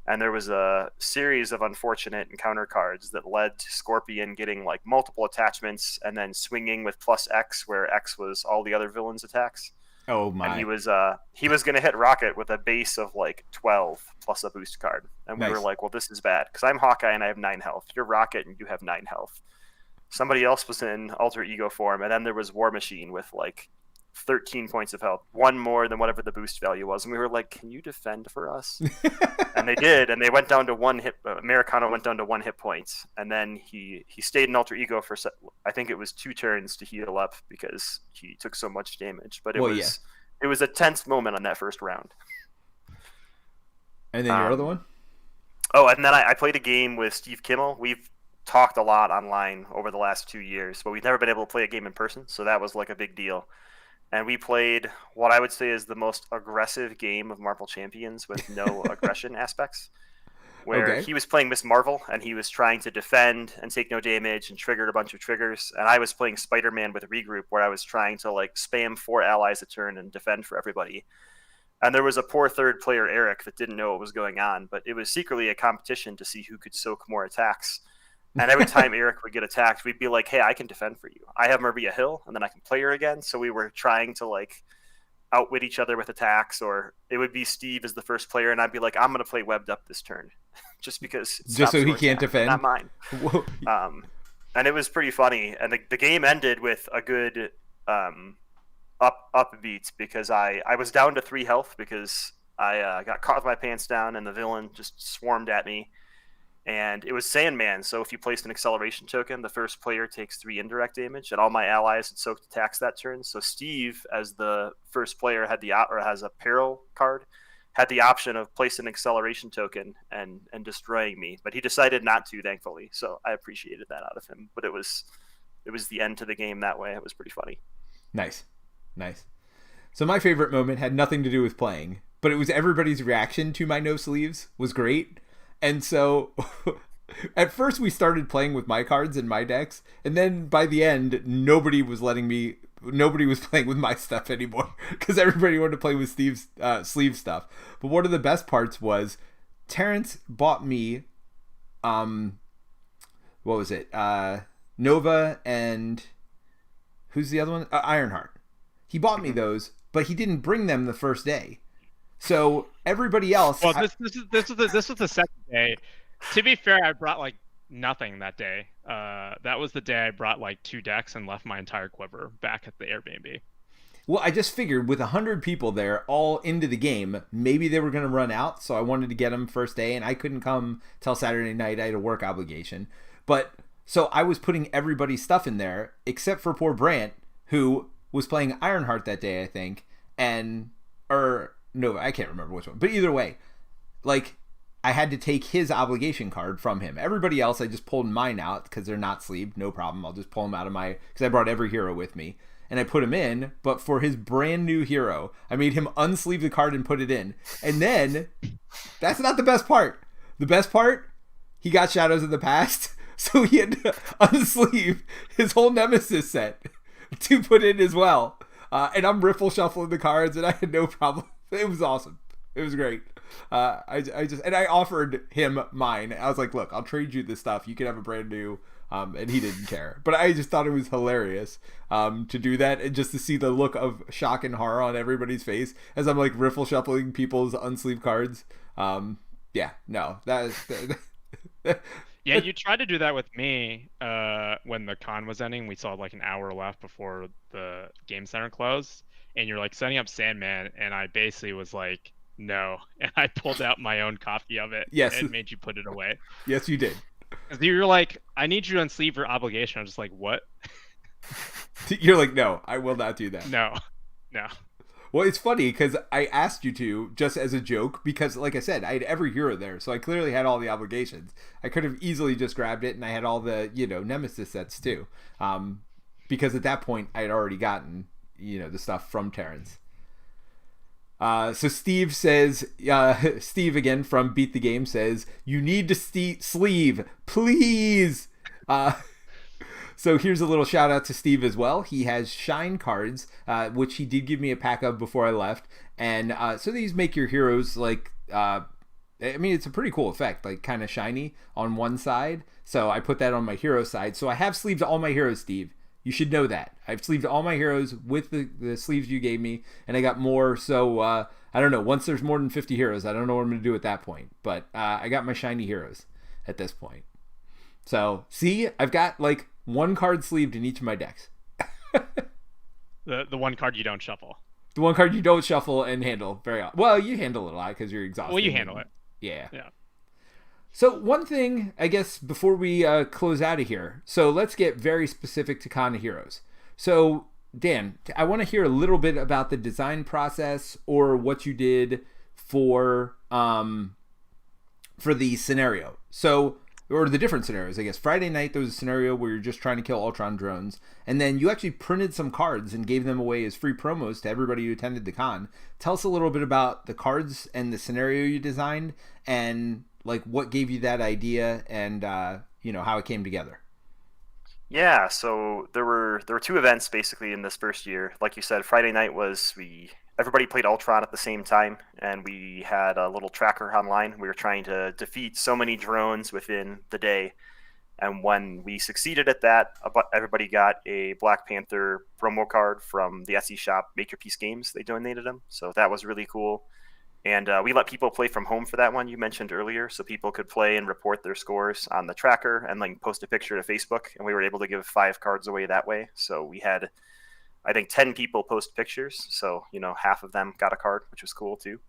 And there was a series of unfortunate encounter cards that led to Scorpion getting like multiple attachments and then swinging with +X, where X was all the other villains' attacks. Oh my! And he was going to hit Rocket with a base of like 12 plus a boost card, and we were like, well, this is bad because I'm Hawkeye and I have 9 health. You're Rocket and you have 9 health. Somebody else was in alter ego form, and then there was War Machine with like 13 points of health, 1 more than whatever the boost value was, and we were like, can you defend for us? And they did, and they went down to 1 hit. Americano went down to 1 hit point, and then he stayed in alter ego for I think it was 2 turns to heal up because he took so much damage. But it was a tense moment on that first round. And then your other one? Oh, and then I played a game with Steve Kimmel. We've talked a lot online over the last 2 years, but we've never been able to play a game in person, so that was like a big deal. And we played what I would say is the most aggressive game of Marvel Champions with no aggression aspects. where Okay. he was playing Miss Marvel and he was trying to defend and take no damage and triggered a bunch of triggers, and I was playing Spider-Man with Regroup, where I was trying to like spam 4 allies a turn and defend for everybody. And there was a poor third player, Eric, that didn't know what was going on, but it was secretly a competition to see who could soak more attacks. And every time Eric would get attacked, we'd be like, "Hey, I can defend for you. I have Maria Hill, and then I can play her again." So we were trying to like outwit each other with attacks, or it would be Steve as the first player, and I'd be like, "I'm going to play webbed up this turn," just because it Just so he your can't attack, defend? not mine. Whoa. And it was pretty funny, and the game ended with a good upbeat because I was down to 3 health because I got caught with my pants down, and the villain just swarmed at me. And it was Sandman, so if you placed an acceleration token, the first player takes 3 indirect damage, and all my allies had soaked attacks that turn. So Steve, as the first player, has a peril card, had the option of placing an acceleration token and destroying me, but he decided not to, thankfully. So I appreciated that out of him. But it was the end to the game that way. It was pretty funny. Nice. So my favorite moment had nothing to do with playing, but it was everybody's reaction to my no sleeves was great. And so at first we started playing with my cards and my decks, and then by the end, nobody was playing with my stuff anymore because everybody wanted to play with Steve's sleeve stuff. But one of the best parts was Terence bought me, what was it? Nova and who's the other one? Ironheart. He bought me those, but he didn't bring them the first day. So everybody else. Well, this was the second day. To be fair, I brought like nothing that day. That was the day I brought like 2 decks and left my entire quiver back at the Airbnb. Well, I just figured with 100 people there all into the game, maybe they were going to run out. So I wanted to get them first day, and I couldn't come till Saturday night. I had a work obligation. But so I was putting everybody's stuff in there except for poor Brant, who was playing Ironheart that day, I think, no, I can't remember which one. But either way, like, I had to take his obligation card from him. Everybody else, I just pulled mine out because they're not sleeved. No problem. I'll just pull them out of because I brought every hero with me. And I put him in, but for his brand new hero, I made him unsleeve the card and put it in. And then, that's not the best part. The best part, he got Shadows of the Past, so he had to unsleeve his whole Nemesis set to put in as well. And I'm riffle shuffling the cards, and I had no problem. It was awesome. It was great. I offered him mine. I was like, look, I'll trade you this stuff. You can have a brand new, and he didn't care. But I just thought it was hilarious to do that, and just to see the look of shock and horror on everybody's face as I'm like riffle shuffling people's unsleeved cards. Yeah, no, Yeah, you tried to do that with me when the con was ending. We saw like an hour left before the game center closed, and you're like setting up Sandman, and I basically was like, no, and I pulled out my own copy of it. Yes. And made you put it away. Yes, you did. Because you're like, I need you to unsleeve your obligation. I'm just like, what? You're like, no, I will not do that. No. Well, it's funny because I asked you to just as a joke because, like I said, I had every hero there, so I clearly had all the obligations. I could have easily just grabbed it, and I had all the Nemesis sets too, because at that point I had already gotten the stuff from Terence. So Steve says, Steve again from Beat the Game says, you need to sleeve, please. So here's a little shout out to Steve as well. He has Shine cards, which he did give me a pack of before I left. And so these make your heroes like, it's a pretty cool effect, like kind of shiny on one side. So I put that on my hero side. So I have sleeved all my heroes, Steve. You should know that. I've sleeved all my heroes with the sleeves you gave me, and I got more. So I don't know. Once there's more than 50 heroes, I don't know what I'm going to do at that point. But I got my shiny heroes at this point. So see, I've got like one card sleeved in each of my decks. The one card you don't shuffle. The one card you don't shuffle and handle very often. Well, you handle it a lot because you're exhausted. Well, you handle it. Yeah. Yeah. So one thing, I guess, before we close out of here. So let's get very specific to Con of Heroes. So Dan, I want to hear a little bit about the design process or what you did for the scenario. So, or the different scenarios, I guess. Friday night, there was a scenario where you're just trying to kill Ultron drones. And then you actually printed some cards and gave them away as free promos to everybody who attended the con. Tell us a little bit about the cards and the scenario you designed and like what gave you that idea and how it came together. Yeah, so there were 2 events basically in this first year. Like you said, Friday night was everybody played Ultron at the same time, and we had a little tracker online. We were trying to defeat so many drones within the day, and when we succeeded at that, everybody got a Black Panther promo card from the Etsy shop, Make Your Peace Games. They donated them, so that was really cool. And we let people play from home for that one you mentioned earlier, so people could play and report their scores on the tracker and like post a picture to Facebook, and we were able to give 5 cards away that way. So we had, I think, 10 people post pictures, so half of them got a card, which was cool too.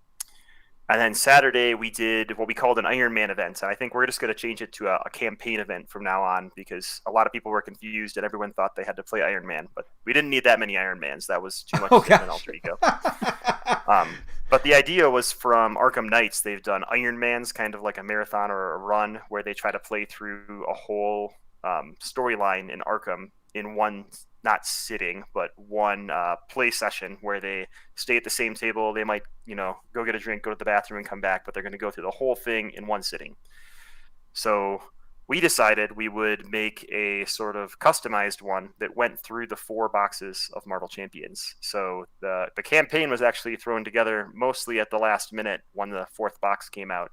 And then Saturday we did what we called an Iron Man event, and I think we're just going to change it to a campaign event from now on, because a lot of people were confused and everyone thought they had to play Iron Man, but we didn't need that many Iron Mans. That was too much in an alter ego. But the idea was from Arkham Knights. They've done Iron Mans, kind of like a marathon or a run, where they try to play through a whole storyline in Arkham in one, not sitting, but one play session where they stay at the same table. They might, go get a drink, go to the bathroom, and come back, but they're going to go through the whole thing in one sitting. So we decided we would make a sort of customized one that went through the 4 boxes of Marvel Champions. So the campaign was actually thrown together mostly at the last minute when the 4th box came out.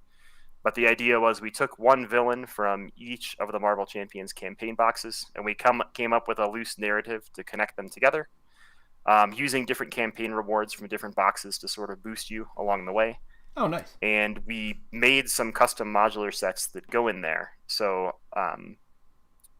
But the idea was we took one villain from each of the Marvel Champions campaign boxes, and we came up with a loose narrative to connect them together, using different campaign rewards from different boxes to sort of boost you along the way. Oh, nice. And we made some custom modular sets that go in there. So,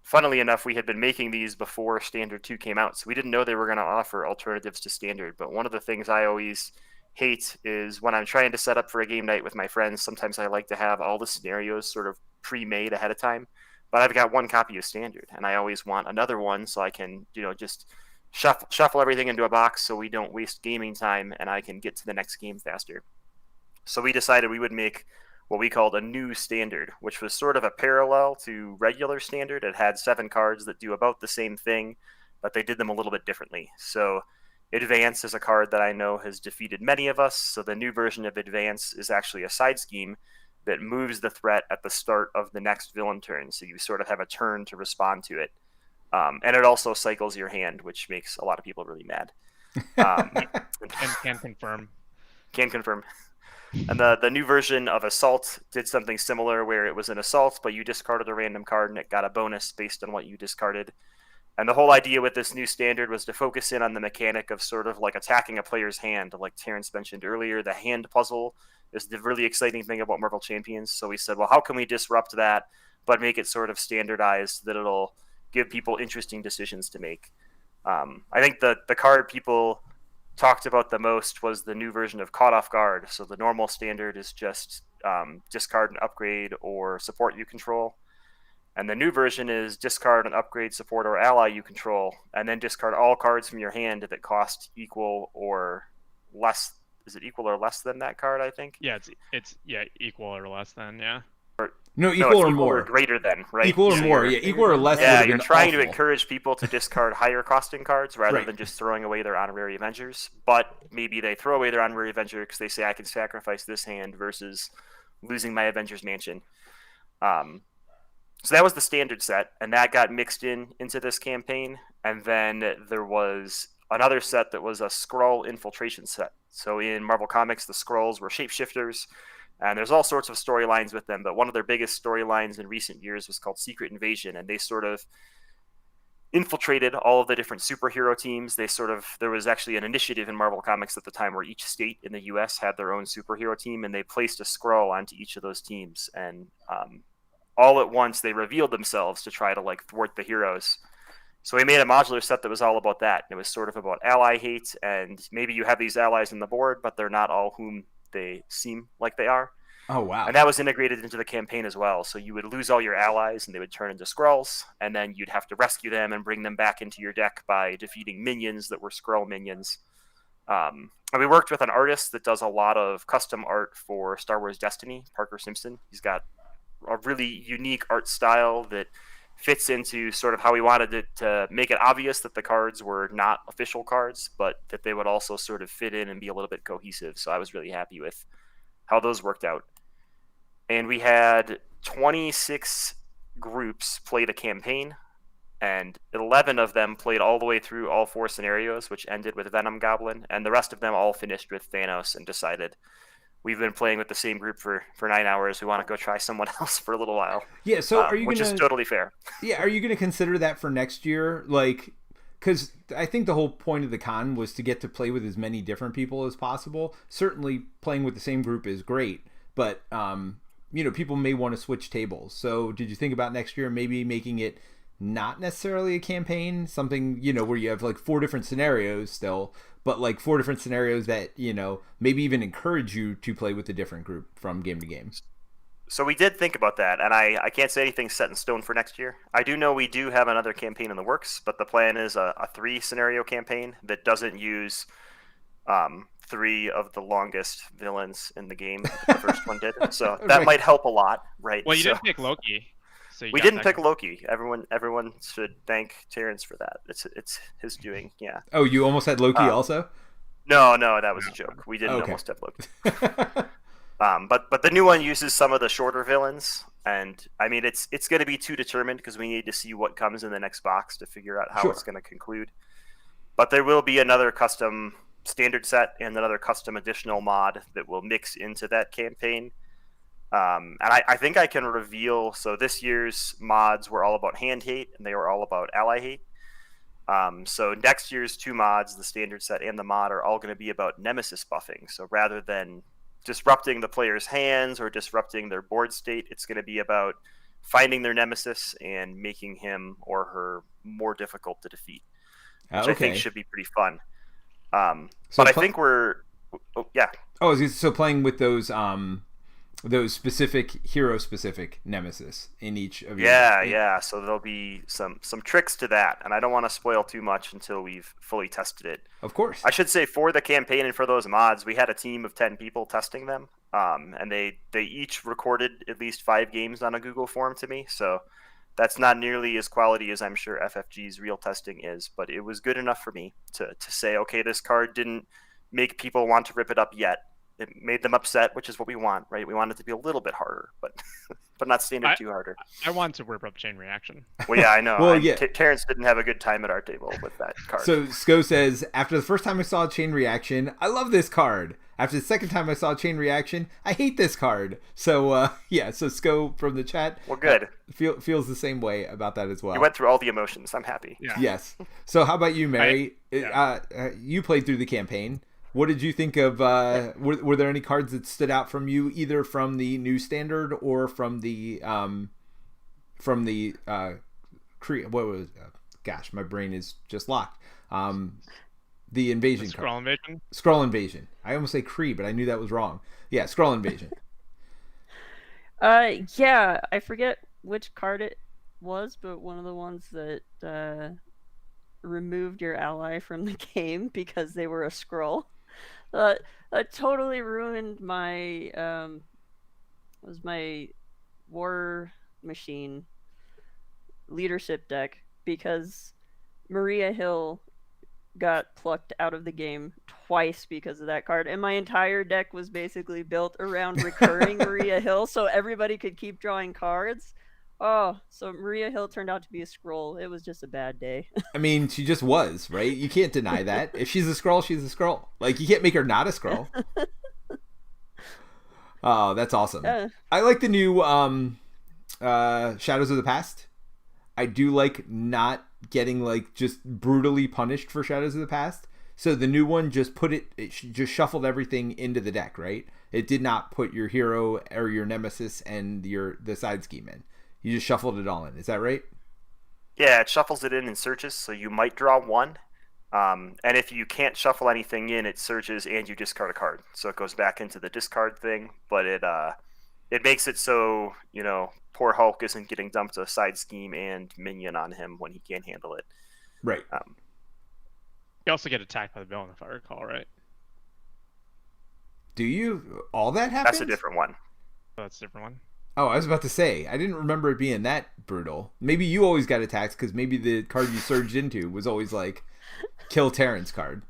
funnily enough, we had been making these before Standard 2 came out, so we didn't know they were going to offer alternatives to Standard. But one of the things I always hate is when I'm trying to set up for a game night with my friends, sometimes I like to have all the scenarios sort of pre-made ahead of time. But I've got one copy of Standard, and I always want another one so I can, just shuffle everything into a box so we don't waste gaming time and I can get to the next game faster. So we decided we would make what we called a new Standard, which was sort of a parallel to regular Standard. It had 7 cards that do about the same thing, but they did them a little bit differently. So Advance is a card that I know has defeated many of us. So the new version of Advance is actually a side scheme that moves the threat at the start of the next villain turn. So you sort of have a turn to respond to it. And it also cycles your hand, which makes a lot of people really mad. And can confirm. Can confirm. And the new version of Assault did something similar, where it was an assault, but you discarded a random card and it got a bonus based on what you discarded. And the whole idea with this new Standard was to focus in on the mechanic of sort of like attacking a player's hand. Like Terence mentioned earlier, the hand puzzle is the really exciting thing about Marvel Champions. So we said, well, how can we disrupt that, but make it sort of standardized that it'll give people interesting decisions to make? I think the card people talked about the most was the new version of Caught Off Guard. So the normal Standard is just discard an upgrade or support you control. And the new version is discard an upgrade, support, or ally you control, and then discard all cards from your hand if it costs equal or less. Is it equal or less than that card, I think? Yeah, it's equal or less than, yeah. No, equal or more. Or greater than, right? Equal or more, yeah. Equal or less. Yeah, you're trying to encourage people to discard higher costing cards rather than just throwing away their honorary Avengers. But maybe they throw away their honorary Avenger because they say, I can sacrifice this hand versus losing my Avengers Mansion. So that was the Standard set, and that got mixed into this campaign. And then there was another set that was a Skrull infiltration set. So in Marvel Comics, the Skrulls were shapeshifters, and there's all sorts of storylines with them. But one of their biggest storylines in recent years was called Secret Invasion, and they sort of infiltrated all of the different superhero teams. There was actually an initiative in Marvel Comics at the time where each state in the U.S. had their own superhero team, and they placed a Skrull onto each of those teams. And all at once, they revealed themselves to try to thwart the heroes. So we made a modular set that was all about that. It was sort of about ally hate, and maybe you have these allies on the board, but they're not all whom they seem like they are. Oh, wow. And that was integrated into the campaign as well. So you would lose all your allies, and they would turn into Skrulls, and then you'd have to rescue them and bring them back into your deck by defeating minions that were Skrull minions. And we worked with an artist that does a lot of custom art for Star Wars Destiny, Parker Simpson. He's got a really unique art style that fits into sort of how we wanted it to make it obvious that the cards were not official cards, but that they would also sort of fit in and be a little bit cohesive. So I was really happy with how those worked out. and we had 26 groups played a campaign, and 11 of them played all the way through all 4 scenarios, which ended with Venom Goblin, and the rest of them all finished with Thanos and decided, we've been playing with the same group for 9 hours. We want to go try someone else for a little while. Yeah, so are you which gonna, is totally fair. Yeah, are you going to consider that for next year? Like, because I think the whole point of the con was to get to play with as many different people as possible. Certainly, playing with the same group is great, but people may want to switch tables. So, did you think about next year maybe making it not necessarily a campaign, something where you have like 4 different scenarios still, but like 4 different scenarios that maybe even encourage you to play with a different group from game to game? So we did think about that, and I can't say anything's set in stone for next year. I do know we do have another campaign in the works, but the plan is a 3 scenario campaign that doesn't use 3 of the longest villains in the game that the first one did. So that might help a lot, right? Well, you didn't pick Loki. So we didn't pick Loki. Everyone should thank Terence for that. It's his doing. Yeah. Oh, you almost had Loki also? No, that was a joke. We didn't almost have Loki. But the new one uses some of the shorter villains, and I mean it's going to be to determined because we need to see what comes in the next box to figure out how it's going to conclude. But there will be another custom standard set and another custom additional mod that will mix into that campaign. And I think I can reveal, so this year's mods were all about hand hate and they were all about ally hate. So next year's 2 mods, the standard set and the mod, are all going to be about nemesis buffing. So rather than disrupting the player's hands or disrupting their board state, it's going to be about finding their nemesis and making him or her more difficult to defeat, which I think should be pretty fun. But I think so playing with those specific hero-specific nemesis in each of your... Yeah. So there'll be some tricks to that, and I don't want to spoil too much until we've fully tested it. Of course. I should say for the campaign and for those mods, we had a team of 10 people testing them, and they each recorded at least 5 games on a Google form to me, so that's not nearly as quality as I'm sure FFG's real testing is, but it was good enough for me to say, okay, this card didn't make people want to rip it up yet. It made them upset, which is what we want, right? We want it to be a little bit harder, but not standard too harder. I want to rip up Chain Reaction. Well, yeah, I know. Terence didn't have a good time at our table with that card. So Sko says, after the first time I saw Chain Reaction, I love this card. After the second time I saw Chain Reaction, I hate this card. So, so Sko from the chat good. Feels the same way about that as well. You went through all the emotions. I'm happy. Yeah. Yes. So how about you, Mary? You played through the campaign. What did you think of? Were there any cards that stood out from you, either from the new standard or from the what was? Gosh, my brain is just locked. The invasion card. Skrull invasion. Skrull invasion. I almost say Kree, but I knew that was wrong. Yeah, Skrull invasion. Yeah, I forget which card it was, but one of the ones that removed your ally from the game because they were a Skrull. That totally ruined my my War Machine leadership deck because Maria Hill got plucked out of the game twice because of that card, and my entire deck was basically built around recurring Maria Hill, so everybody could keep drawing cards. Oh, so Maria Hill turned out to be a Skrull. It was just a bad day. I mean, she just was, right? You can't deny that. If she's a Skrull, she's a Skrull. Like, you can't make her not a Skrull. Oh, that's awesome. I like the new Shadows of the Past. I do like not getting, like, just brutally punished for Shadows of the Past. So the new one just just shuffled everything into the deck, right? It did not put your hero or your nemesis and the side scheme in. You just shuffled it all in. Is that right? Yeah, it shuffles it in searches, so you might draw 1. And if you can't shuffle anything in, it searches and you discard a card. So it goes back into the discard thing, but it makes it so, poor Hulk isn't getting dumped a side scheme and minion on him when he can't handle it. Right. You also get attacked by the villain, if I recall, right? Do you? All that happens? That's a different one. Oh, that's a different one. Oh, I was about to say, I didn't remember it being that brutal. Maybe you always got attacked because maybe the card you surged into was always like kill Terence card.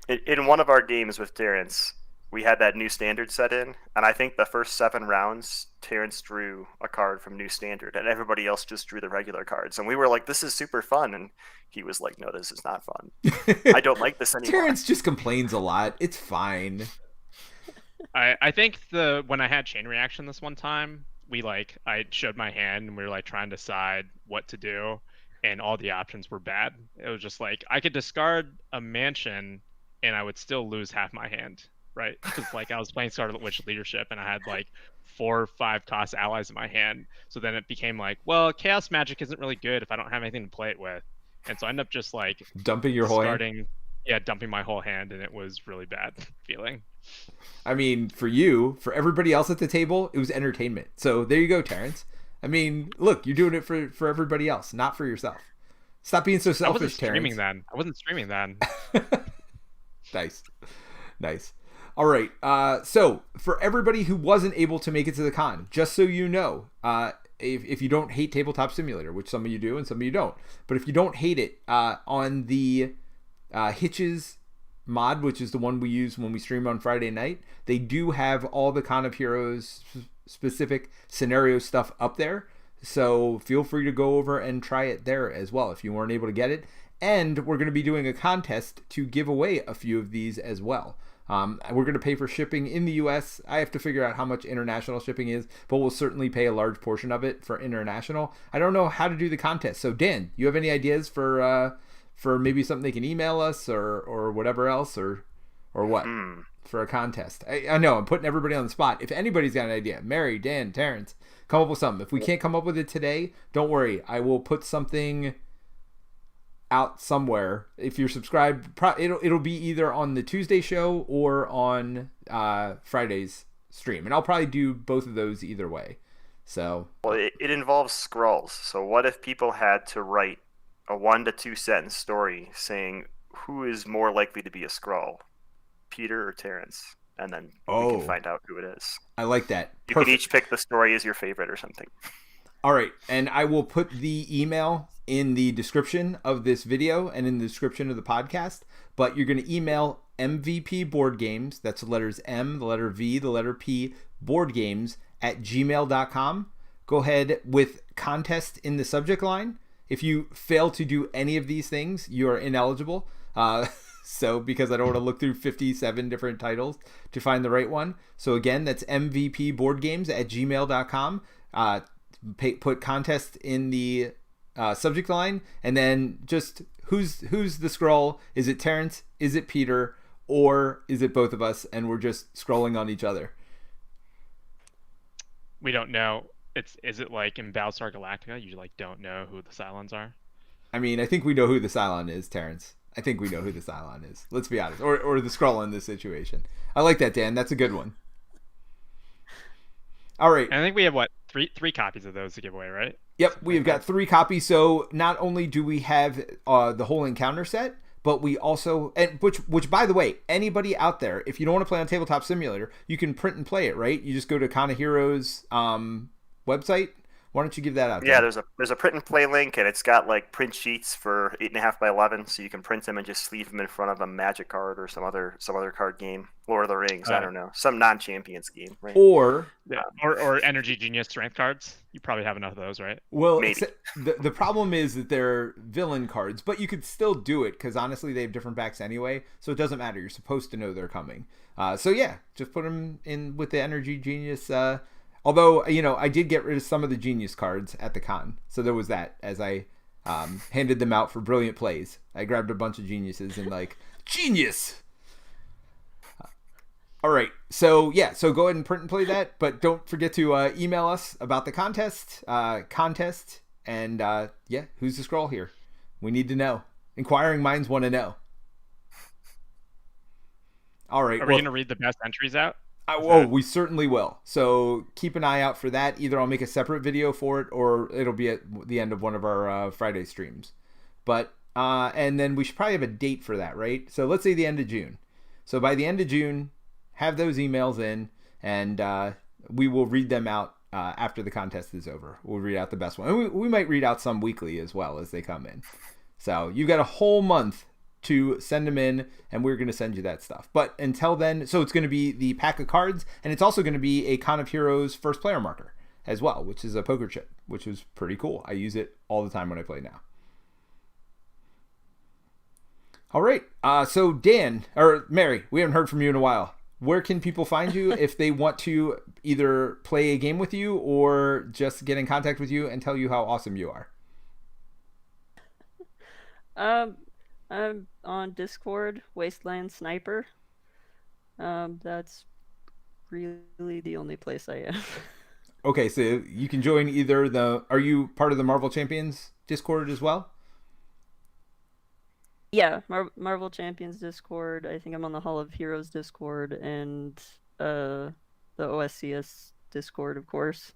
In one of our games with Terence, we had that new standard set in, and I think the first 7 rounds, Terence drew a card from new standard, and everybody else just drew the regular cards. And we were like, "This is super fun," and he was like, "No, this is not fun. I don't like this anymore." Terence just complains a lot. It's fine. I think when I had chain reaction this one time, I showed my hand and we were like trying to decide what to do, and all the options were bad. It was just like I could discard a mansion and I would still lose half my hand, right? Because like I was playing Scarlet Witch Leadership and I had like 4 or 5 cost allies in my hand. So then it became like, well, Chaos Magic isn't really good if I don't have anything to play it with. And so I ended up just like dumping your whole hand. Yeah, dumping my whole hand, and it was really bad feeling. I mean, for everybody else at the table, it was entertainment. So there you go, Terence. I mean, look, you're doing it for everybody else, not for yourself. Stop being so selfish, Terence. I wasn't streaming then. Nice. All right. So for everybody who wasn't able to make it to the con, just so you know, if you don't hate Tabletop Simulator, which some of you do and some of you don't, but if you don't hate it, on the Hitches mod, which is the one we use when we stream on Friday night, they do have all the Con of Heroes specific scenario stuff up there. So feel free to go over and try it there as well if you weren't able to get it. And we're going to be doing a contest to give away a few of these as well. We're going to pay for shipping in the US. I have to figure out how much international shipping is, but we'll certainly pay a large portion of it for international. I don't know how to do the contest. So Dan, you have any ideas for maybe something they can email us or whatever else or what for a contest? I know I'm putting everybody on the spot. If anybody's got an idea, Mary, Dan, Terrence, come up with something. If we can't come up with it today, don't worry. I will put something out somewhere. If you're subscribed, it'll be either on the Tuesday show or on Friday's stream, and I'll probably do both of those either way. So, well, it involves scrolls. So what if people had to write a 1 to 2 sentence story saying who is more likely to be a Skrull, Peter or Terence, and then we can find out who it is. I like that. You can each pick the story as your favorite or something. All right, and I will put the email in the description of this video and in the description of the podcast, but you're going to email MVP Board Games, that's the letters M, the letter V, the letter P, Board Games @gmail.com. Go ahead with contest in the subject line. If you fail to do any of these things, you are ineligible. So because I don't want to look through 57 different titles to find the right one. So again, that's MVP Board Games @gmail.com. Put contest in the subject line, and then just who's the Skrull? Is it Terrence? Is it Peter? Or is it both of us? And we're just scrolling on each other. We don't know. Is it like in Battlestar Galactica? You like don't know who the Cylons are? I mean, I think we know who the Cylon is, Terrence. I think we know who the Cylon is. Let's be honest. Or the Skrull in this situation. I like that, Dan. That's a good one. All right. And I think we have three copies of those to give away, right? Yep, we've got 3 copies. So not only do we have the whole encounter set, but we also, and which by the way, anybody out there, if you don't want to play on Tabletop Simulator, you can print and play it, right? You just go to Con of Heroes website. Why don't you give that out? Yeah, there's a print and play link, and it's got like print sheets for 8.5 by 11, so you can print them and just sleeve them in front of a Magic card or some other card game, Lord of the Rings, I don't know, some non-Champions game, right? Or Energy Genius strength cards. You probably have enough of those, right? Well, the problem is that they're villain cards, but you could still do it because honestly, they have different backs anyway, so it doesn't matter. You're supposed to know they're coming. So yeah, just put them in with the Energy Genius. Although, I did get rid of some of the Genius cards at the con. So there was that as I handed them out for brilliant plays. I grabbed a bunch of Geniuses and Genius! All right. So, yeah. So go ahead and print and play that. But don't forget to email us about the contest. And, who's the Skrull here? We need to know. Inquiring minds want to know. All right. Are we going to read the best entries out? We certainly will. So keep an eye out for that. Either I'll make a separate video for it, or it'll be at the end of one of our Friday streams. But and then we should probably have a date for that, right? So let's say the end of June. So by the end of June, have those emails in, and we will read them out after the contest is over. We'll read out the best one. And we might read out some weekly as well as they come in. So you've got a whole month to send them in, and we're going to send you that stuff. But until then, so it's going to be the pack of cards, and it's also going to be a Con of Heroes first player marker as well, which is a poker chip, which is pretty cool. I use it all the time when I play now. All right. So Dan, or Mary, we haven't heard from you in a while. Where can people find you if they want to either play a game with you or just get in contact with you and tell you how awesome you are? I'm on Discord, Wasteland Sniper. That's really the only place I am. Okay, so you can join either the... Are you part of the Marvel Champions Discord as well? Yeah, Marvel Champions Discord. I think I'm on the Hall of Heroes Discord and the OSCS Discord, of course.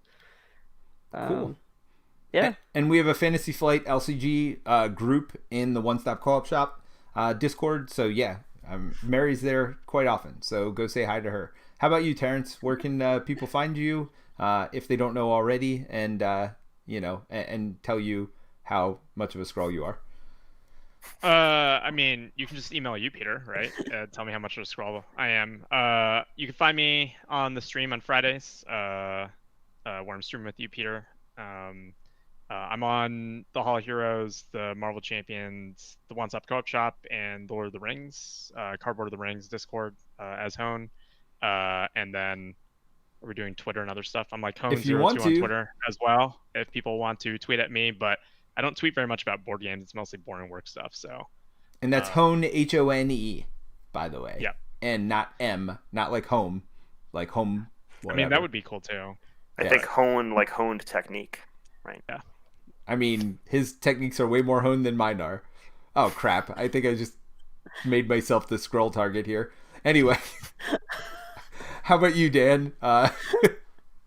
Cool. Yeah. And we have a Fantasy Flight LCG group in the One Stop Co-op Shop Discord. So yeah, Mary's there quite often. So go say hi to her. How about you, Terence? Where can people find you if they don't know already, and and tell you how much of a scroll you are? I mean, you can just email you, Peter, right? Tell me how much of a scroll I am. You can find me on the stream on Fridays, where I'm streaming with you, Peter. I'm on the Hall of Heroes, the Marvel Champions, the One Stop Co-op Shop, and the Lord of the Rings, Cardboard of the Rings Discord as Hone. And then we're doing Twitter and other stuff. I'm like Hone02 on Twitter as well, if people want to tweet at me, but I don't tweet very much about board games. It's mostly boring work stuff. So, and that's Hone, Hone, by the way. Yeah. And not M, not like home, like home. Whatever. I mean, that would be cool too. I think hone, like honed technique, right? Yeah. I mean, his techniques are way more honed than mine are. Oh crap! I think I just made myself the scroll target here. Anyway, how about you, Dan?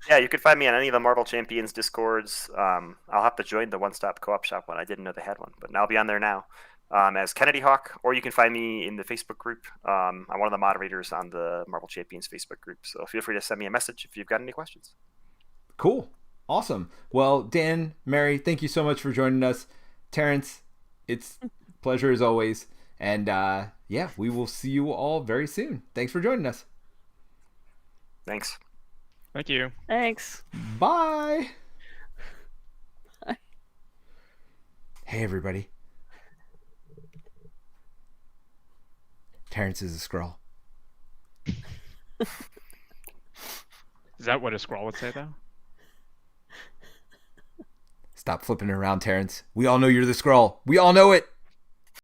Yeah, you could find me on any of the Marvel Champions Discords. I'll have to join the One Stop Co-op Shop one. I didn't know they had one, but I'll be on there now as KennedyHawk, or you can find me in the Facebook group. I'm one of the moderators on the Marvel Champions Facebook group, so feel free to send me a message if you've got any questions. Cool. Awesome. Well, Dan, Mary, thank you so much for joining us. Terence, it's a pleasure as always. And yeah, we will see you all very soon. Thanks for joining us. Thanks. Thank you. Thanks. Bye. Bye. Hey, everybody. Terence is a scroll. Is that what a scroll would say, though? Stop flipping it around, Terence. We all know you're the scroll. We all know it.